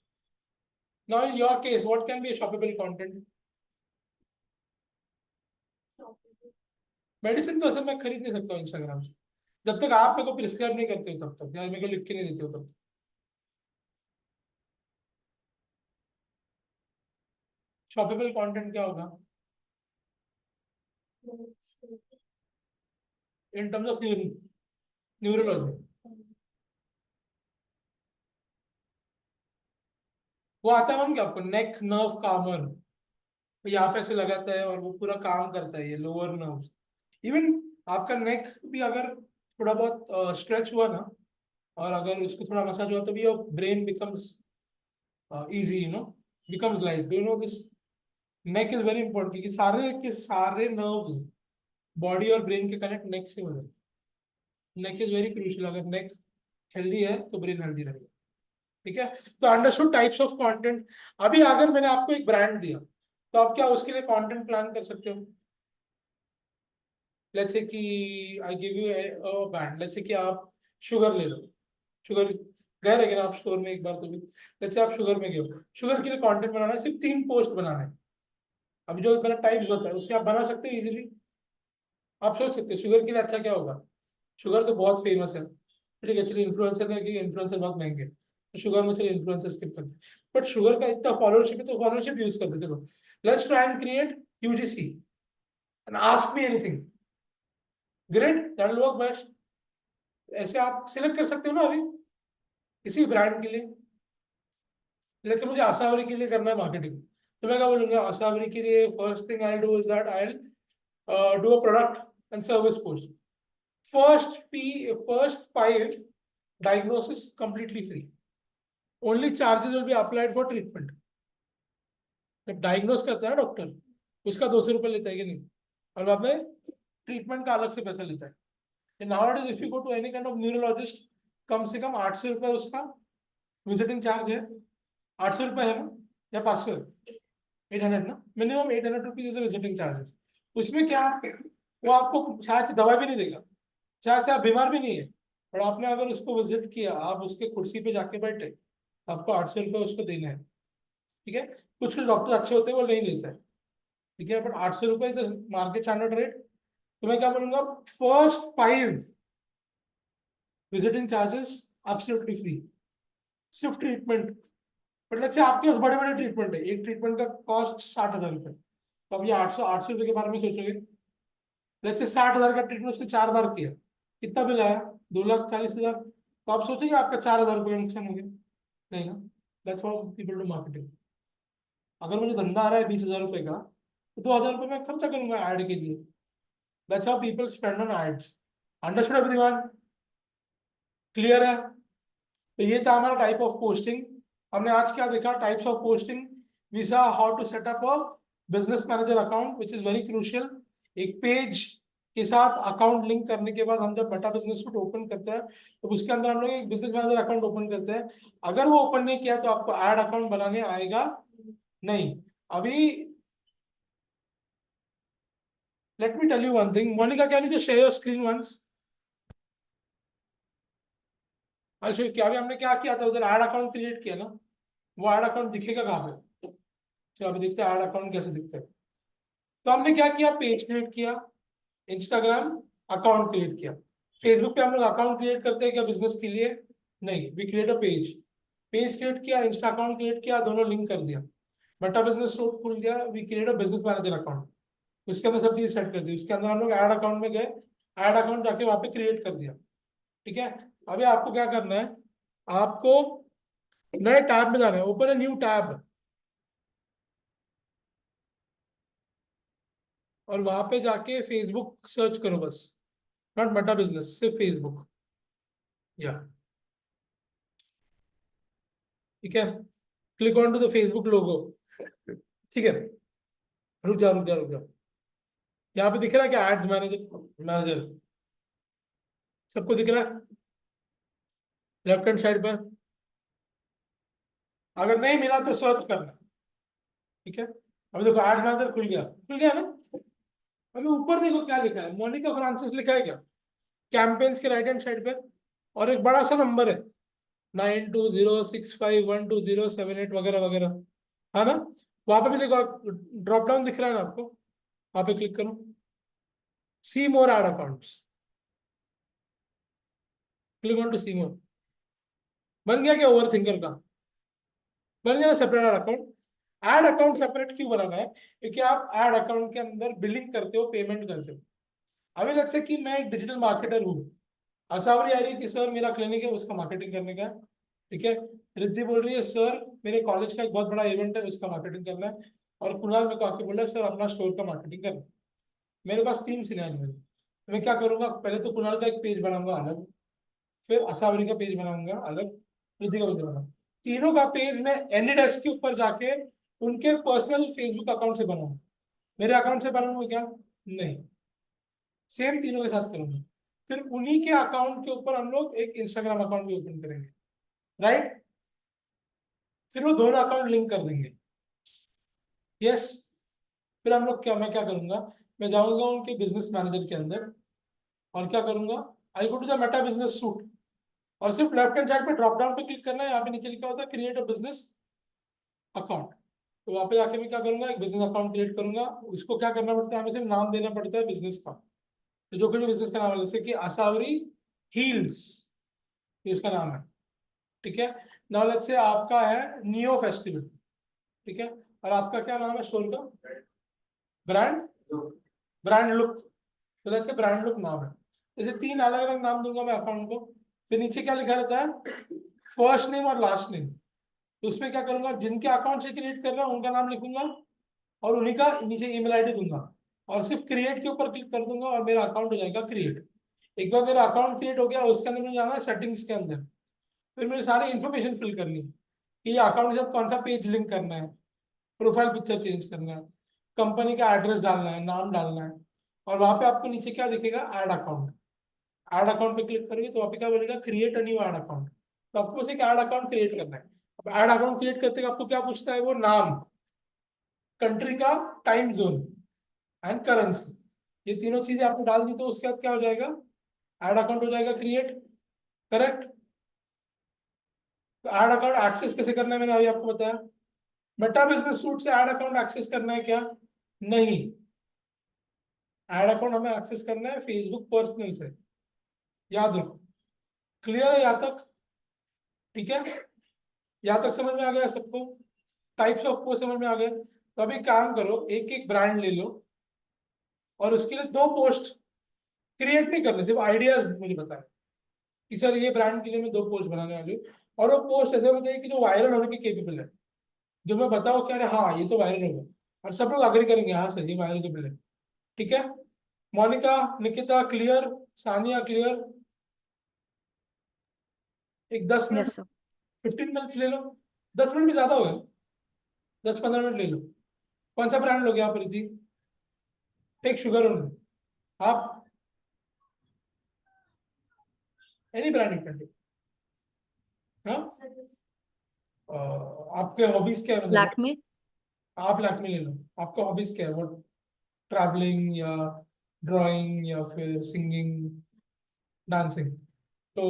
[SPEAKER 1] Now in your case what can be shoppable content? Medicine तो असल मैं खरीद नहीं सकता हूँ इंस्टाग्राम से, जब तक आप मेरे को प्रिस्क्राइब नहीं करते हो तब तक, या मेरे को लिख के नहीं देते हो तब तक। शॉपेबल कंटेंट क्या होगा इन टर्म्स ऑफ न्यूरोलॉजी? वो आता है क्या आपको? नेक नर्व कामर, यहाँ पे से लगाता है और वो पूरा काम करता है, ये लोअर नर्व्स। इवन आपका नेक भी अगर थोड़ा बहुत स्ट्रेच हुआ ना, और अगर उसको थोड़ा मसाज हुआ तो भी brain becomes easy, you know, becomes light. Do you know this? Neck is very important क्योंकि सारे के सारे nerves बॉडी और ब्रेन के कनेक्ट नेक से हो जाते हैं। नेक इज वेरी क्रूशियल, अगर नेक हेल्दी है तो ब्रेन हेल्दी रहेगा। ठीक है, तो अंडरस्टूड टाइप्स ऑफ कंटेंट। अभी अगर मैंने आपको एक ब्रांड दिया तो आप क्या उसके लिए कंटेंट प्लान कर सकते हो? लेट्स से कि I give you a brand, let's say कि आप शुगर ले लो, शुगर गए लेकिन आप स्टोर में एक बार तो भी, लेट्स से आप शुगर में गए हो, शुगर के लिए कंटेंट बनाना है, सिर्फ 3 पोस्ट बनाना है। अभी जो मेरा टाइप्स होता है उससे आप बना सकते हो इजीली। आप सोच सकते हो शुगर के लिए अच्छा क्या होगा, शुगर तो बहुत फेमस है, ठीक है, चलिए इन्फ्लुएंसर में, इन्फ्लुएंसर बहुत महंगे हैं, तो शुगर में चलिए इन्फ्लुएंसर स्किप करते हैं, बट शुगर का इतना फॉलोअरशिप है तो फॉलोअरशिप यूज कर देते हो। Let's try and create UGC and ask me anything, great, that will work best. ऐसे आप सिलेक्ट कर सकते हो ना अभी किसी ब्रांड के लिए। लेट्स से मुझे आसावरी के लिए करना है मार्केटिंग, तो मैं क्या बोलूंगा, आसावरी के लिए first thing I do is that I do a product and service post. First 5 diagnosis completely free. Only charges will be applied for treatment. जब डायग्नोस करता है डॉक्टर उसका 200 रुपये लेता है कि नहीं, और बाद में ट्रीटमेंट का अलग से पैसा लेता है। Nowadays if you go to any kind of neurologist, कम से कम 800 रुपये उसका विजिटिंग चार्ज है। 800 रुपये है ना, या 500, 800 ना, मिनिमम 800 रुपीज विजिटिंग चार्जेस। उसमें क्या, वो आपको शायद से दवा भी नहीं देगा, शायद से आप बीमार भी नहीं है, और आपने अगर उसको विजिट किया, आप उसके कुर्सी पे जाके बैठे, आपको 800 रुपये उसको देना है। ठीक है, कुछ कुछ डॉक्टर अच्छे होते हैं वो नहीं लेते हैं, ठीक है, बट 800 रुपये इज मार्केट स्टैंडर्ड रेट। तो मैं क्या बोलूंगा, first 5 visiting charges absolutely free, सिर्फ ट्रीटमेंट। बट लेट्स से आपके पास बड़े बड़े ट्रीटमेंट है, एक ट्रीटमेंट का कॉस्ट 60,000 रुपये, तो अब ये 800 रुपये के बारे में सोचोगे। लेट्स से 60,000 का ट्रीटमेंट उसने 4 बार किया, कितना बिल आया, 2,40,000, तो आप सोचेंगे आपका 4,000 रुपये का नुकसान हो गया, नहीं ना। That's how people do marketing. अगर मुझे धंधा आ रहा है 20,000 रुपये का, तो 2,000 रुपये मैं खर्चा करूंगा ऐड के लिए। That's how people spend on ads. Understood everyone? Clear है? तो ये था हमारा टाइप ऑफ पोस्टिंग। हमने आज क्या देखा, types of posting. We saw how to set up a business manager account which is very crucial. एक पेज के साथ अकाउंट लिंक करने के बाद हम जब मेटा बिजनेस सूट ओपन करते हैं तो उसके अंदर हम लोग एक बिजनेस मैनेजर अकाउंट ओपन करते हैं। अगर वो ओपन नहीं किया तो आपको ऐड अकाउंट बनाने आएगा नहीं। अभी let me tell you one thing, Monika can you just share your screen once. अच्छा, क्या अभी हमने क्या किया था, उधर ऐड अकाउंट क्रिएट किया ना, वो ऐड अकाउंट दिखेगा कहाँ पे? चलो अभी देखते हैं ऐड अकाउंट कैसे दिखता है। तो हमने क्या किया, पेज क्रिएट किया, इंस्टाग्राम अकाउंट क्रिएट किया। फेसबुक पे हम लोग अकाउंट क्रिएट करते हैं क्या बिजनेस के लिए? नहीं, we create a page. Page create किया, इंस्टा अकाउंट क्रिएट किया, दोनों लिंक कर दिया, मेटा बिजनेस सूट खुल गया, we create a business manager account, उसके अंदर सब चीज सेट कर दी। उसके अंदर हम लोग ऐड अकाउंट में गए, ऐड अकाउंट जाके वहां पे क्रिएट कर दिया। ठीक है, अभी आपको क्या करना है, आपको नए टैब में जाना है, ओपन अ न्यू टैब, और वहां पे जाके फेसबुक सर्च करो बस, नॉट मेटा बिजनेस, सिर्फ फेसबुक। या ठीक है, click on to the Facebook logo. ठीक है, रुक जा रुक जा रुक जा, यहाँ पे दिख रहा है क्या एड्स मैनेजर, मैनेजर सबको दिख रहा है लेफ्ट हैंड साइड पर? अगर नहीं मिला तो सर्च करना। ठीक है, अभी देखो एड मैनेजर खुल गया ना। अभी ऊपर देखो क्या लिखा है, मोनिका फ्रांसिस लिखा है क्या कैंपेन्स के राइट हैंड साइड पे, और एक बड़ा सा नंबर है 9206512078 वगैरह वगैरह, है ना। वहां पे भी देखो ड्रॉप डाउन दिख रहा है ना आपको, वहां पे क्लिक करो, see more ad accounts, click on to see more. बन गया क्या ओवर थिंकर का? बन गया ना separate ad account. Ad account separate क्यों बनाना है, क्योंकि आप एड अकाउंट के अंदर बिलिंग करते हो, पेमेंट करते हो। अभी लगता है कि मैं एक डिजिटल मार्केटर हूँ, आसावरी आ रही है कि सर मेरा क्लिनिक है उसका मार्केटिंग करने का है, ठीक है। रिद्धि बोल रही है सर मेरे कॉलेज का एक बहुत बड़ा इवेंट है उसका मार्केटिंग करना है, और कुणाल मेरे को आके बोला सर अपना स्टोर का मार्केटिंग करना है। मेरे पास 3 सिनेरियो है, तो मैं क्या करूंगा, पहले तो कुणाल का एक पेज बनाऊंगा अलग, फिर आसावरी का पेज बनाऊंगा अलग, रिद्धि का पेज बनाऊंगा। तीनों का पेज मैं एनीडेस्क के ऊपर जाके उनके पर्सनल फेसबुक अकाउंट से बनाऊंगा। मेरे अकाउंट से बनाऊंगा क्या? नहीं, सेम तीनों के साथ करूंगा। फिर उन्हीं के अकाउंट के ऊपर हम लोग एक इंस्टाग्राम अकाउंट भी ओपन करेंगे, राइट? फिर वो दोनों अकाउंट लिंक कर देंगे। यस। फिर हम लोग क्या, मैं क्या करूंगा, मैं जाऊंगा उनके बिजनेस मैनेजर के अंदर और क्या करूंगा, I go to the Meta business suite और सिर्फ लेफ्ट हैंड साइड पे ड्रॉप डाउन पे क्लिक करना है। यहाँ पे नीचे लिखा होता है क्रिएट अ बिजनेस अकाउंट। तो वहाँ पे जाके मैं क्या करूंगा, एक बिजनेस अकाउंट क्रिएट करूंगा। उसको क्या करना पड़ता है, हमें सिर्फ नाम देना पड़ता है बिजनेस का। तो जो कोई बिजनेस का नाम है, जैसे कि असावरी हील्स, ये उसका नाम है, ठीक है। नाउ लेट्स से आपका है नियो फेस्टिवल, ठीक है। और आपका क्या नाम है स्टोर का? Brand, brand look. तो लेट्स से ब्रांड लुक नाम है। जैसे तीन अलग अलग नाम दूंगा मैं अकाउंट को। फिर नीचे क्या लिखा रहता है, फर्स्ट नेम और लास्ट नेम। तो उसमें क्या करूंगा, जिनके अकाउंट से क्रिएट कर रहा हूँ उनका नाम लिखूंगा और उन्हीं का नीचे ईमेल आईडी दूंगा और सिर्फ क्रिएट के ऊपर क्लिक कर दूंगा और मेरा अकाउंट हो जाएगा क्रिएट। एक बार मेरा अकाउंट क्रिएट हो गया, उसके अंदर मुझे जाना है सेटिंग्स के अंदर। फिर मुझे सारी इन्फॉर्मेशन फिल करनी है कि ये अकाउंट के साथ कौन सा पेज लिंक करना है, प्रोफाइल पिक्चर चेंज करना है, कंपनी का एड्रेस डालना है, नाम डालना है। और वहां पे आपको नीचे क्या दिखेगा, ऐड अकाउंट। ऐड अकाउंट पे क्लिक करोगे तो वहाँ पे क्या बोलेगा, create a new add account. तो आपको बस एक ऐड अकाउंट क्रिएट करना है। अब ऐड अकाउंट क्रिएट करते हुए आपको क्या पूछता है, वो नाम, कंट्री का, टाइम जोन एंड करेंसी। ये तीनों चीजें आपने डाल दी तो उसके बाद क्या हो जाएगा, ऐड अकाउंट हो जाएगा क्रिएट, करेक्ट। तो ऐड अकाउंट एक्सेस कैसे करना है मैंने अभी आपको बताया। मेटा बिजनेस सूट से ऐड अकाउंट एक्सेस करना है क्या? नहीं, ऐड अकाउंट हमें एक्सेस करना है फेसबुक पर्सनल से, याद रखो। क्लियर है यहाँ तक? ठीक है, यहाँ तक समझ में आ गया सबको? टाइप्स ऑफ पोस्ट समझ में आ गए? तो अभी काम करो, एक एक ब्रांड ले लो और उसके लिए दो पोस्ट क्रिएट नहीं करने, सिर्फ आइडियाज मुझे बताए कि सर ये ब्रांड के लिए मैं दो पोस्ट बनाने वाली हूँ। और वो पोस्ट ऐसे होने चाहिए कि जो वायरल होने के केपेबल है, जो मैं बताऊँ कि अरे हाँ ये तो वायरल होगा और सब लोग अग्री करेंगे, हाँ सर ये वायरल केपेबल है। ठीक है, मोनिका, निकिता क्लियर, सानिया क्लियर? एक 10 मिनट,
[SPEAKER 2] Yes, sir.
[SPEAKER 1] 15 मिनट्स ले लो। 10 मिनट भी ज्यादा हो गए, 10-15 मिनट ले लो। कौन सा ब्रांड लोगे आप प्रीति? Take sugar only. आप any brand you can take. हाँ, आपके हॉबीज क्या है मतलब?
[SPEAKER 2] Lakme.
[SPEAKER 1] आप लैक्मे ले लो। आपका हॉबीज क्या है, वो ट्रैवलिंग या ड्राइंग या फिर सिंगिंग, डांसिंग? तो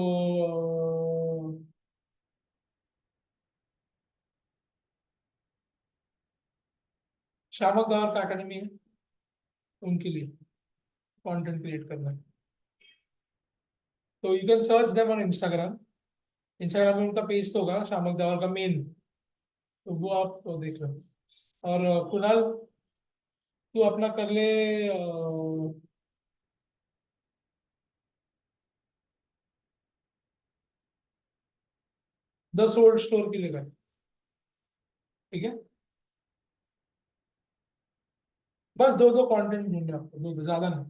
[SPEAKER 1] शामक दावर का अकेडमी है, उनके लिए कंटेंट क्रिएट करना है। तो you can search them on Instagram. Instagram में उनका पेज तो होगा शामक दावर का मेन, तो वो आप तो देख लो। और कुणाल, तू अपना कर ले, द सोल्ड स्टोर के लिए कर, ठीक है। बस दो दो कंटेंट ढूंढने आपको, दो दो, ज्यादा नहीं।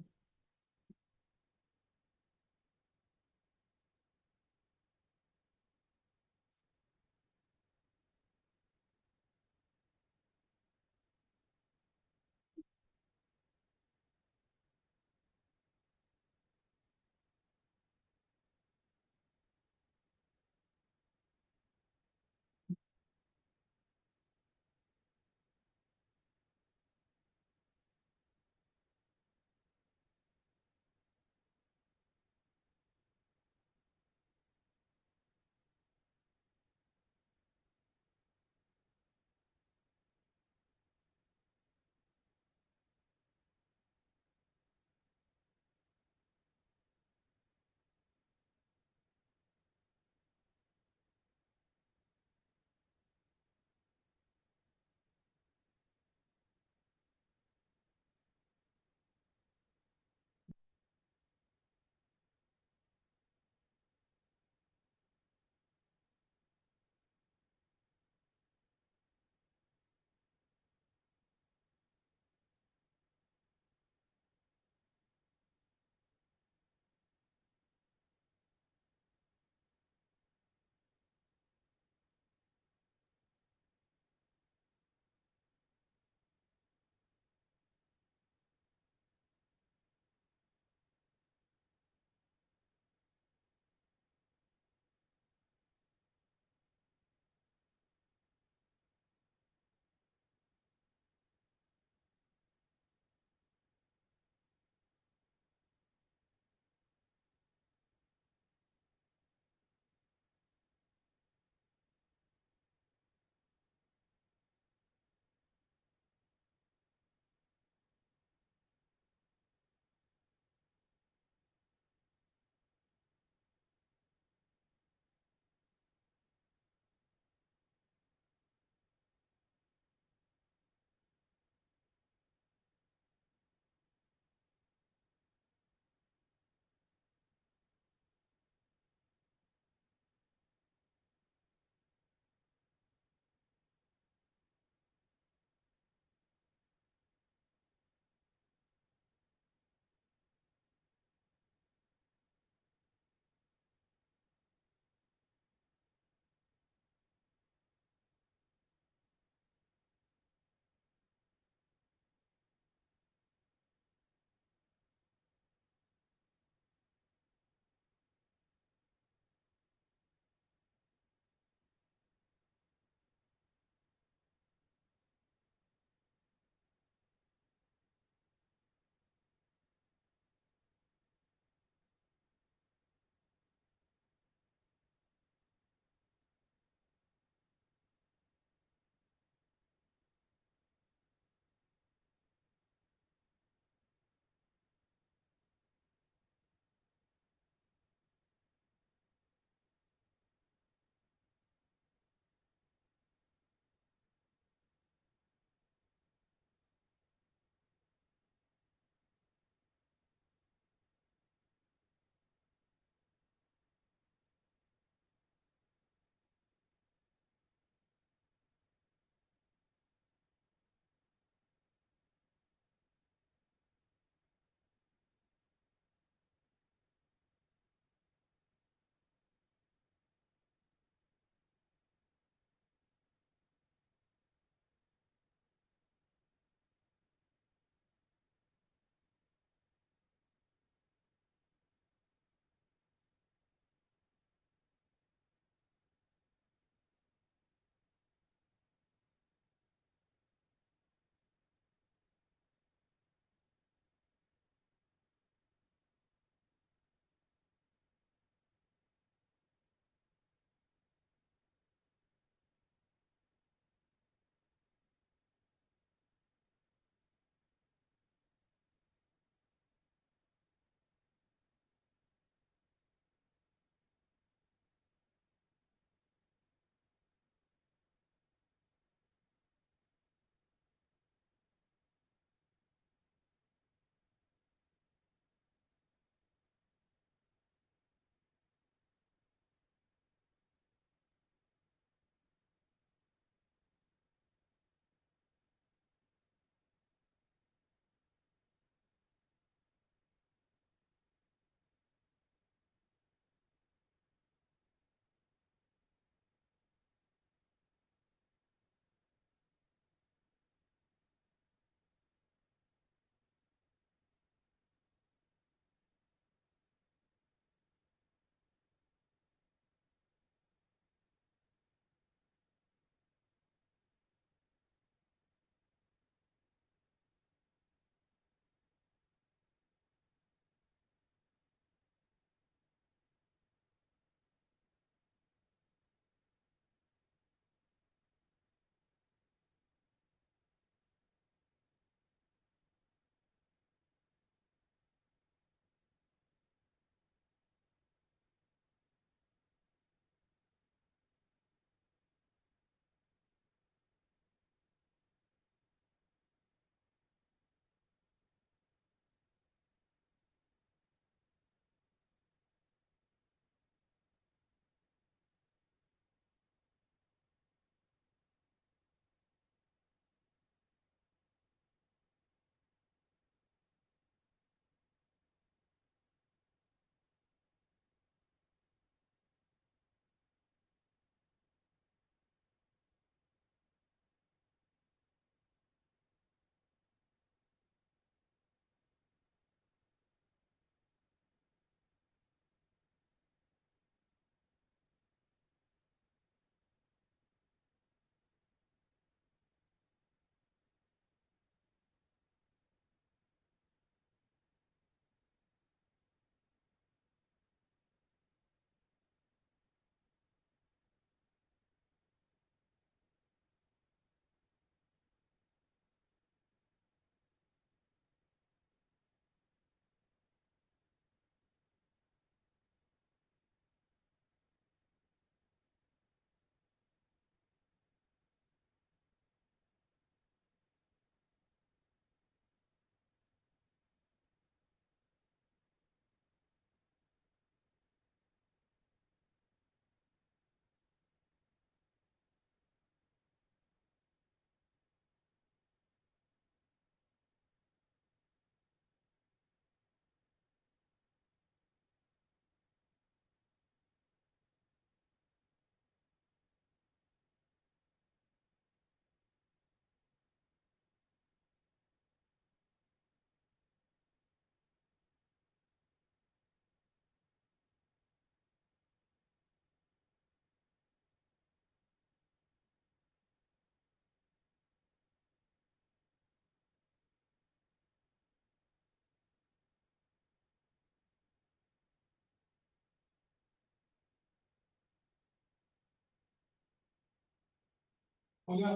[SPEAKER 1] हो गया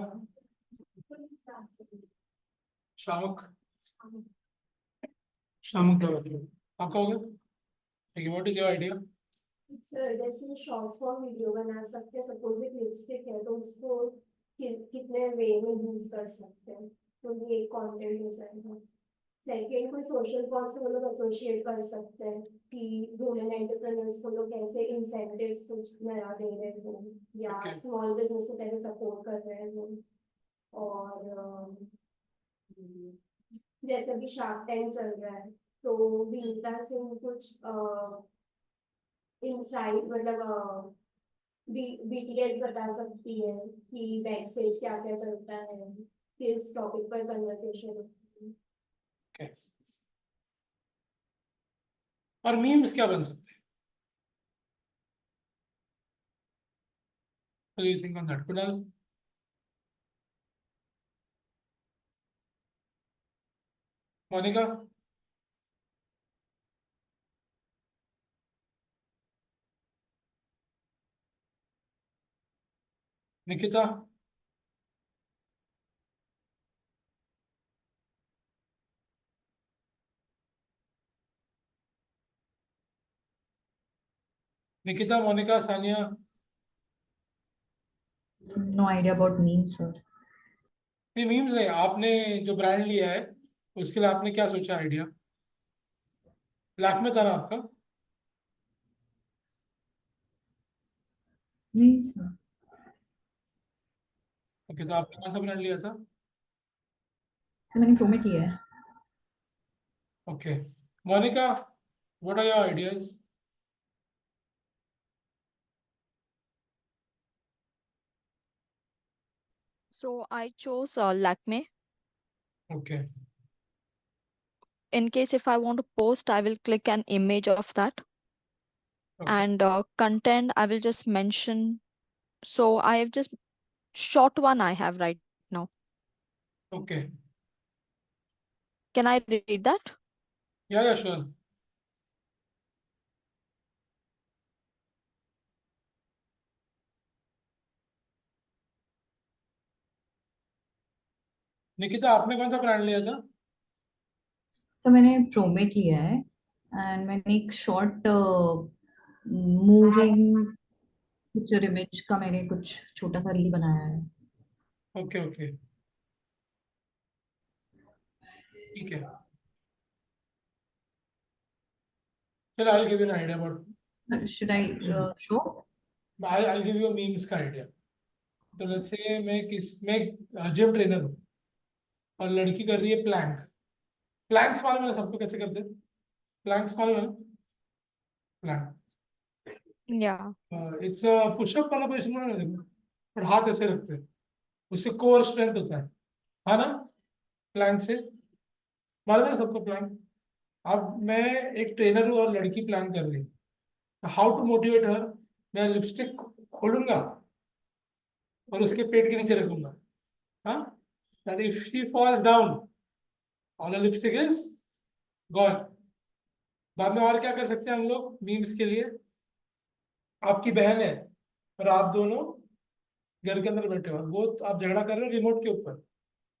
[SPEAKER 1] शामुक शामुक का मतलब आपका हो गया ठीक है what is your idea
[SPEAKER 5] sir जैसे शॉर्ट फॉर्म वीडियो बना सकते हैं सपोज एक लिपस्टिक है तो उसको कितने वे में यूज कर सकते हैं तो ये एक कंटेंट हो जाएगा सेकेंड कोई सोशल कॉज से वो लोग एसोसिएट कर सकते हैं कि वुमेन एंटरप्रेन्योर्स को लोग कैसे इंसेंटिव्स कुछ नया दे रहे हो या
[SPEAKER 1] Okay.
[SPEAKER 5] स्मॉल बिजनेस को कैसे सपोर्ट कर रहे हो और जैसे अभी शार्क टैंक चल रहा है तो विनीता सिंह कुछ इनसाइड मतलब बीटीएस बता सकती है कि बैक स्टेज क्या क्या चलता है किस टॉपिक पर कन्वर्सेशन होती है
[SPEAKER 1] Okay. और मीम्स क्या बन सकते हैं What do you think on that Kunal Monika Nikita Nikita Monika Sania
[SPEAKER 7] No idea about memes, sir.
[SPEAKER 1] नहीं मीम्स नहीं आपने जो ब्रांड लिया है उसके लिए आपने क्या सोचा आइडिया ब्लैक में था ना आपका
[SPEAKER 7] नहीं सर.
[SPEAKER 1] ओके तो आपने कौन सा ब्रांड लिया था
[SPEAKER 7] सर मैंने प्रोमेट लिया है.
[SPEAKER 1] Okay Monika what are your ideas
[SPEAKER 2] So I chose Lakme.
[SPEAKER 1] Okay
[SPEAKER 2] In case if I want to post, I will click an image of that, and content I will just mention. So I have just short one I have right now.
[SPEAKER 1] Okay
[SPEAKER 2] Can I read that?
[SPEAKER 1] या sure Nikita आपने कौन सा brand लिया था
[SPEAKER 7] sir मैंने prompt लिया है and मैंने एक शॉर्ट मूविंग पिक्चर इमेज का मैंने कुछ छोटा सा रील बनाया है.
[SPEAKER 1] ओके ओके ठीक है चलो I give you an idea about
[SPEAKER 7] Should I show?
[SPEAKER 1] I give you memes का आइडिया तो लेट्स से मैं जिम ट्रेनर हूँ और लड़की कर रही है प्लैंक्स मालूम है सबको कैसे करते हैं प्लैंक्स मालूम है प्लैंक
[SPEAKER 2] Yeah.
[SPEAKER 1] इट्स पुशअप वाला पोजिशन मालूम है देखो और हाथ ऐसे रखते हैं उससे कोर स्ट्रेंथ होता है ना प्लैंक से मालूम है ना सबको प्लैंक अब मैं एक ट्रेनर हूँ और लड़की प्लान कर रही है हाउ टू मोटिवेट हर मैं लिपस्टिक खोलूंगा और उसके पेट के नीचे रखूंगा हाँ that if she falls down all the lipstick is gone बाद में और क्या कर सकते हैं हम लोग मीम्स के लिए आपकी बहन है और आप दोनों घर के अंदर बैठे हो वो आप झगड़ा कर रहे हो रिमोट के ऊपर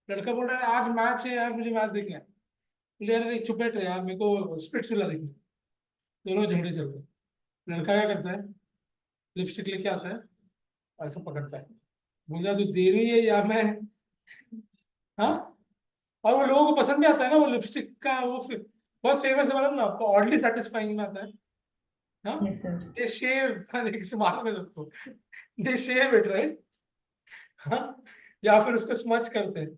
[SPEAKER 1] लड़का बोल रहा है आज मैच है यार मुझे मैच देखना है बोले यार चुप बैठ रहे यार मेरे को स्प्लिट्स विला देखना है दोनों झगड़े चल रहे लड़का क्या करता है लिपस्टिक लेके आता है ऐसा पकड़ता है बोला तू दे रही है या मैं हाँ और वो लोगों को पसंद भी आता है ना वो लिपस्टिक का वो बहुत फेमस है मालूम ना आपको ऑडली सेटिस्फाइंग में आता है हाँ
[SPEAKER 7] Yes sir.
[SPEAKER 1] दे शेव मालूम है सबको दे शेव इट राइट हाँ या फिर उसको स्मच करते हैं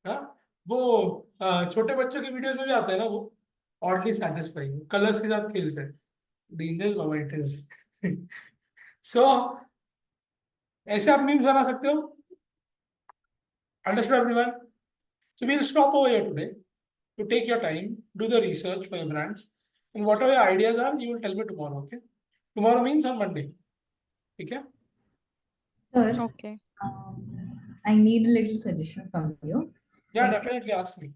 [SPEAKER 1] हाँ वो छोटे बच्चों के वीडियोस में भी आता है ना वो ऑडली सेटिस्फाइंग कलर्स के साथ खेलते हैं डेंजरस बाबा इट इज सो ऐसे आप मीम्स बना सकते हो understand everyone so we will stop over here today to take your time do the research for your brands and whatever your ideas are you will tell me tomorrow okay tomorrow means on Monday ठीक है
[SPEAKER 7] Sir,
[SPEAKER 2] Okay.
[SPEAKER 7] I need a little suggestion from you.
[SPEAKER 1] yeah definitely ask me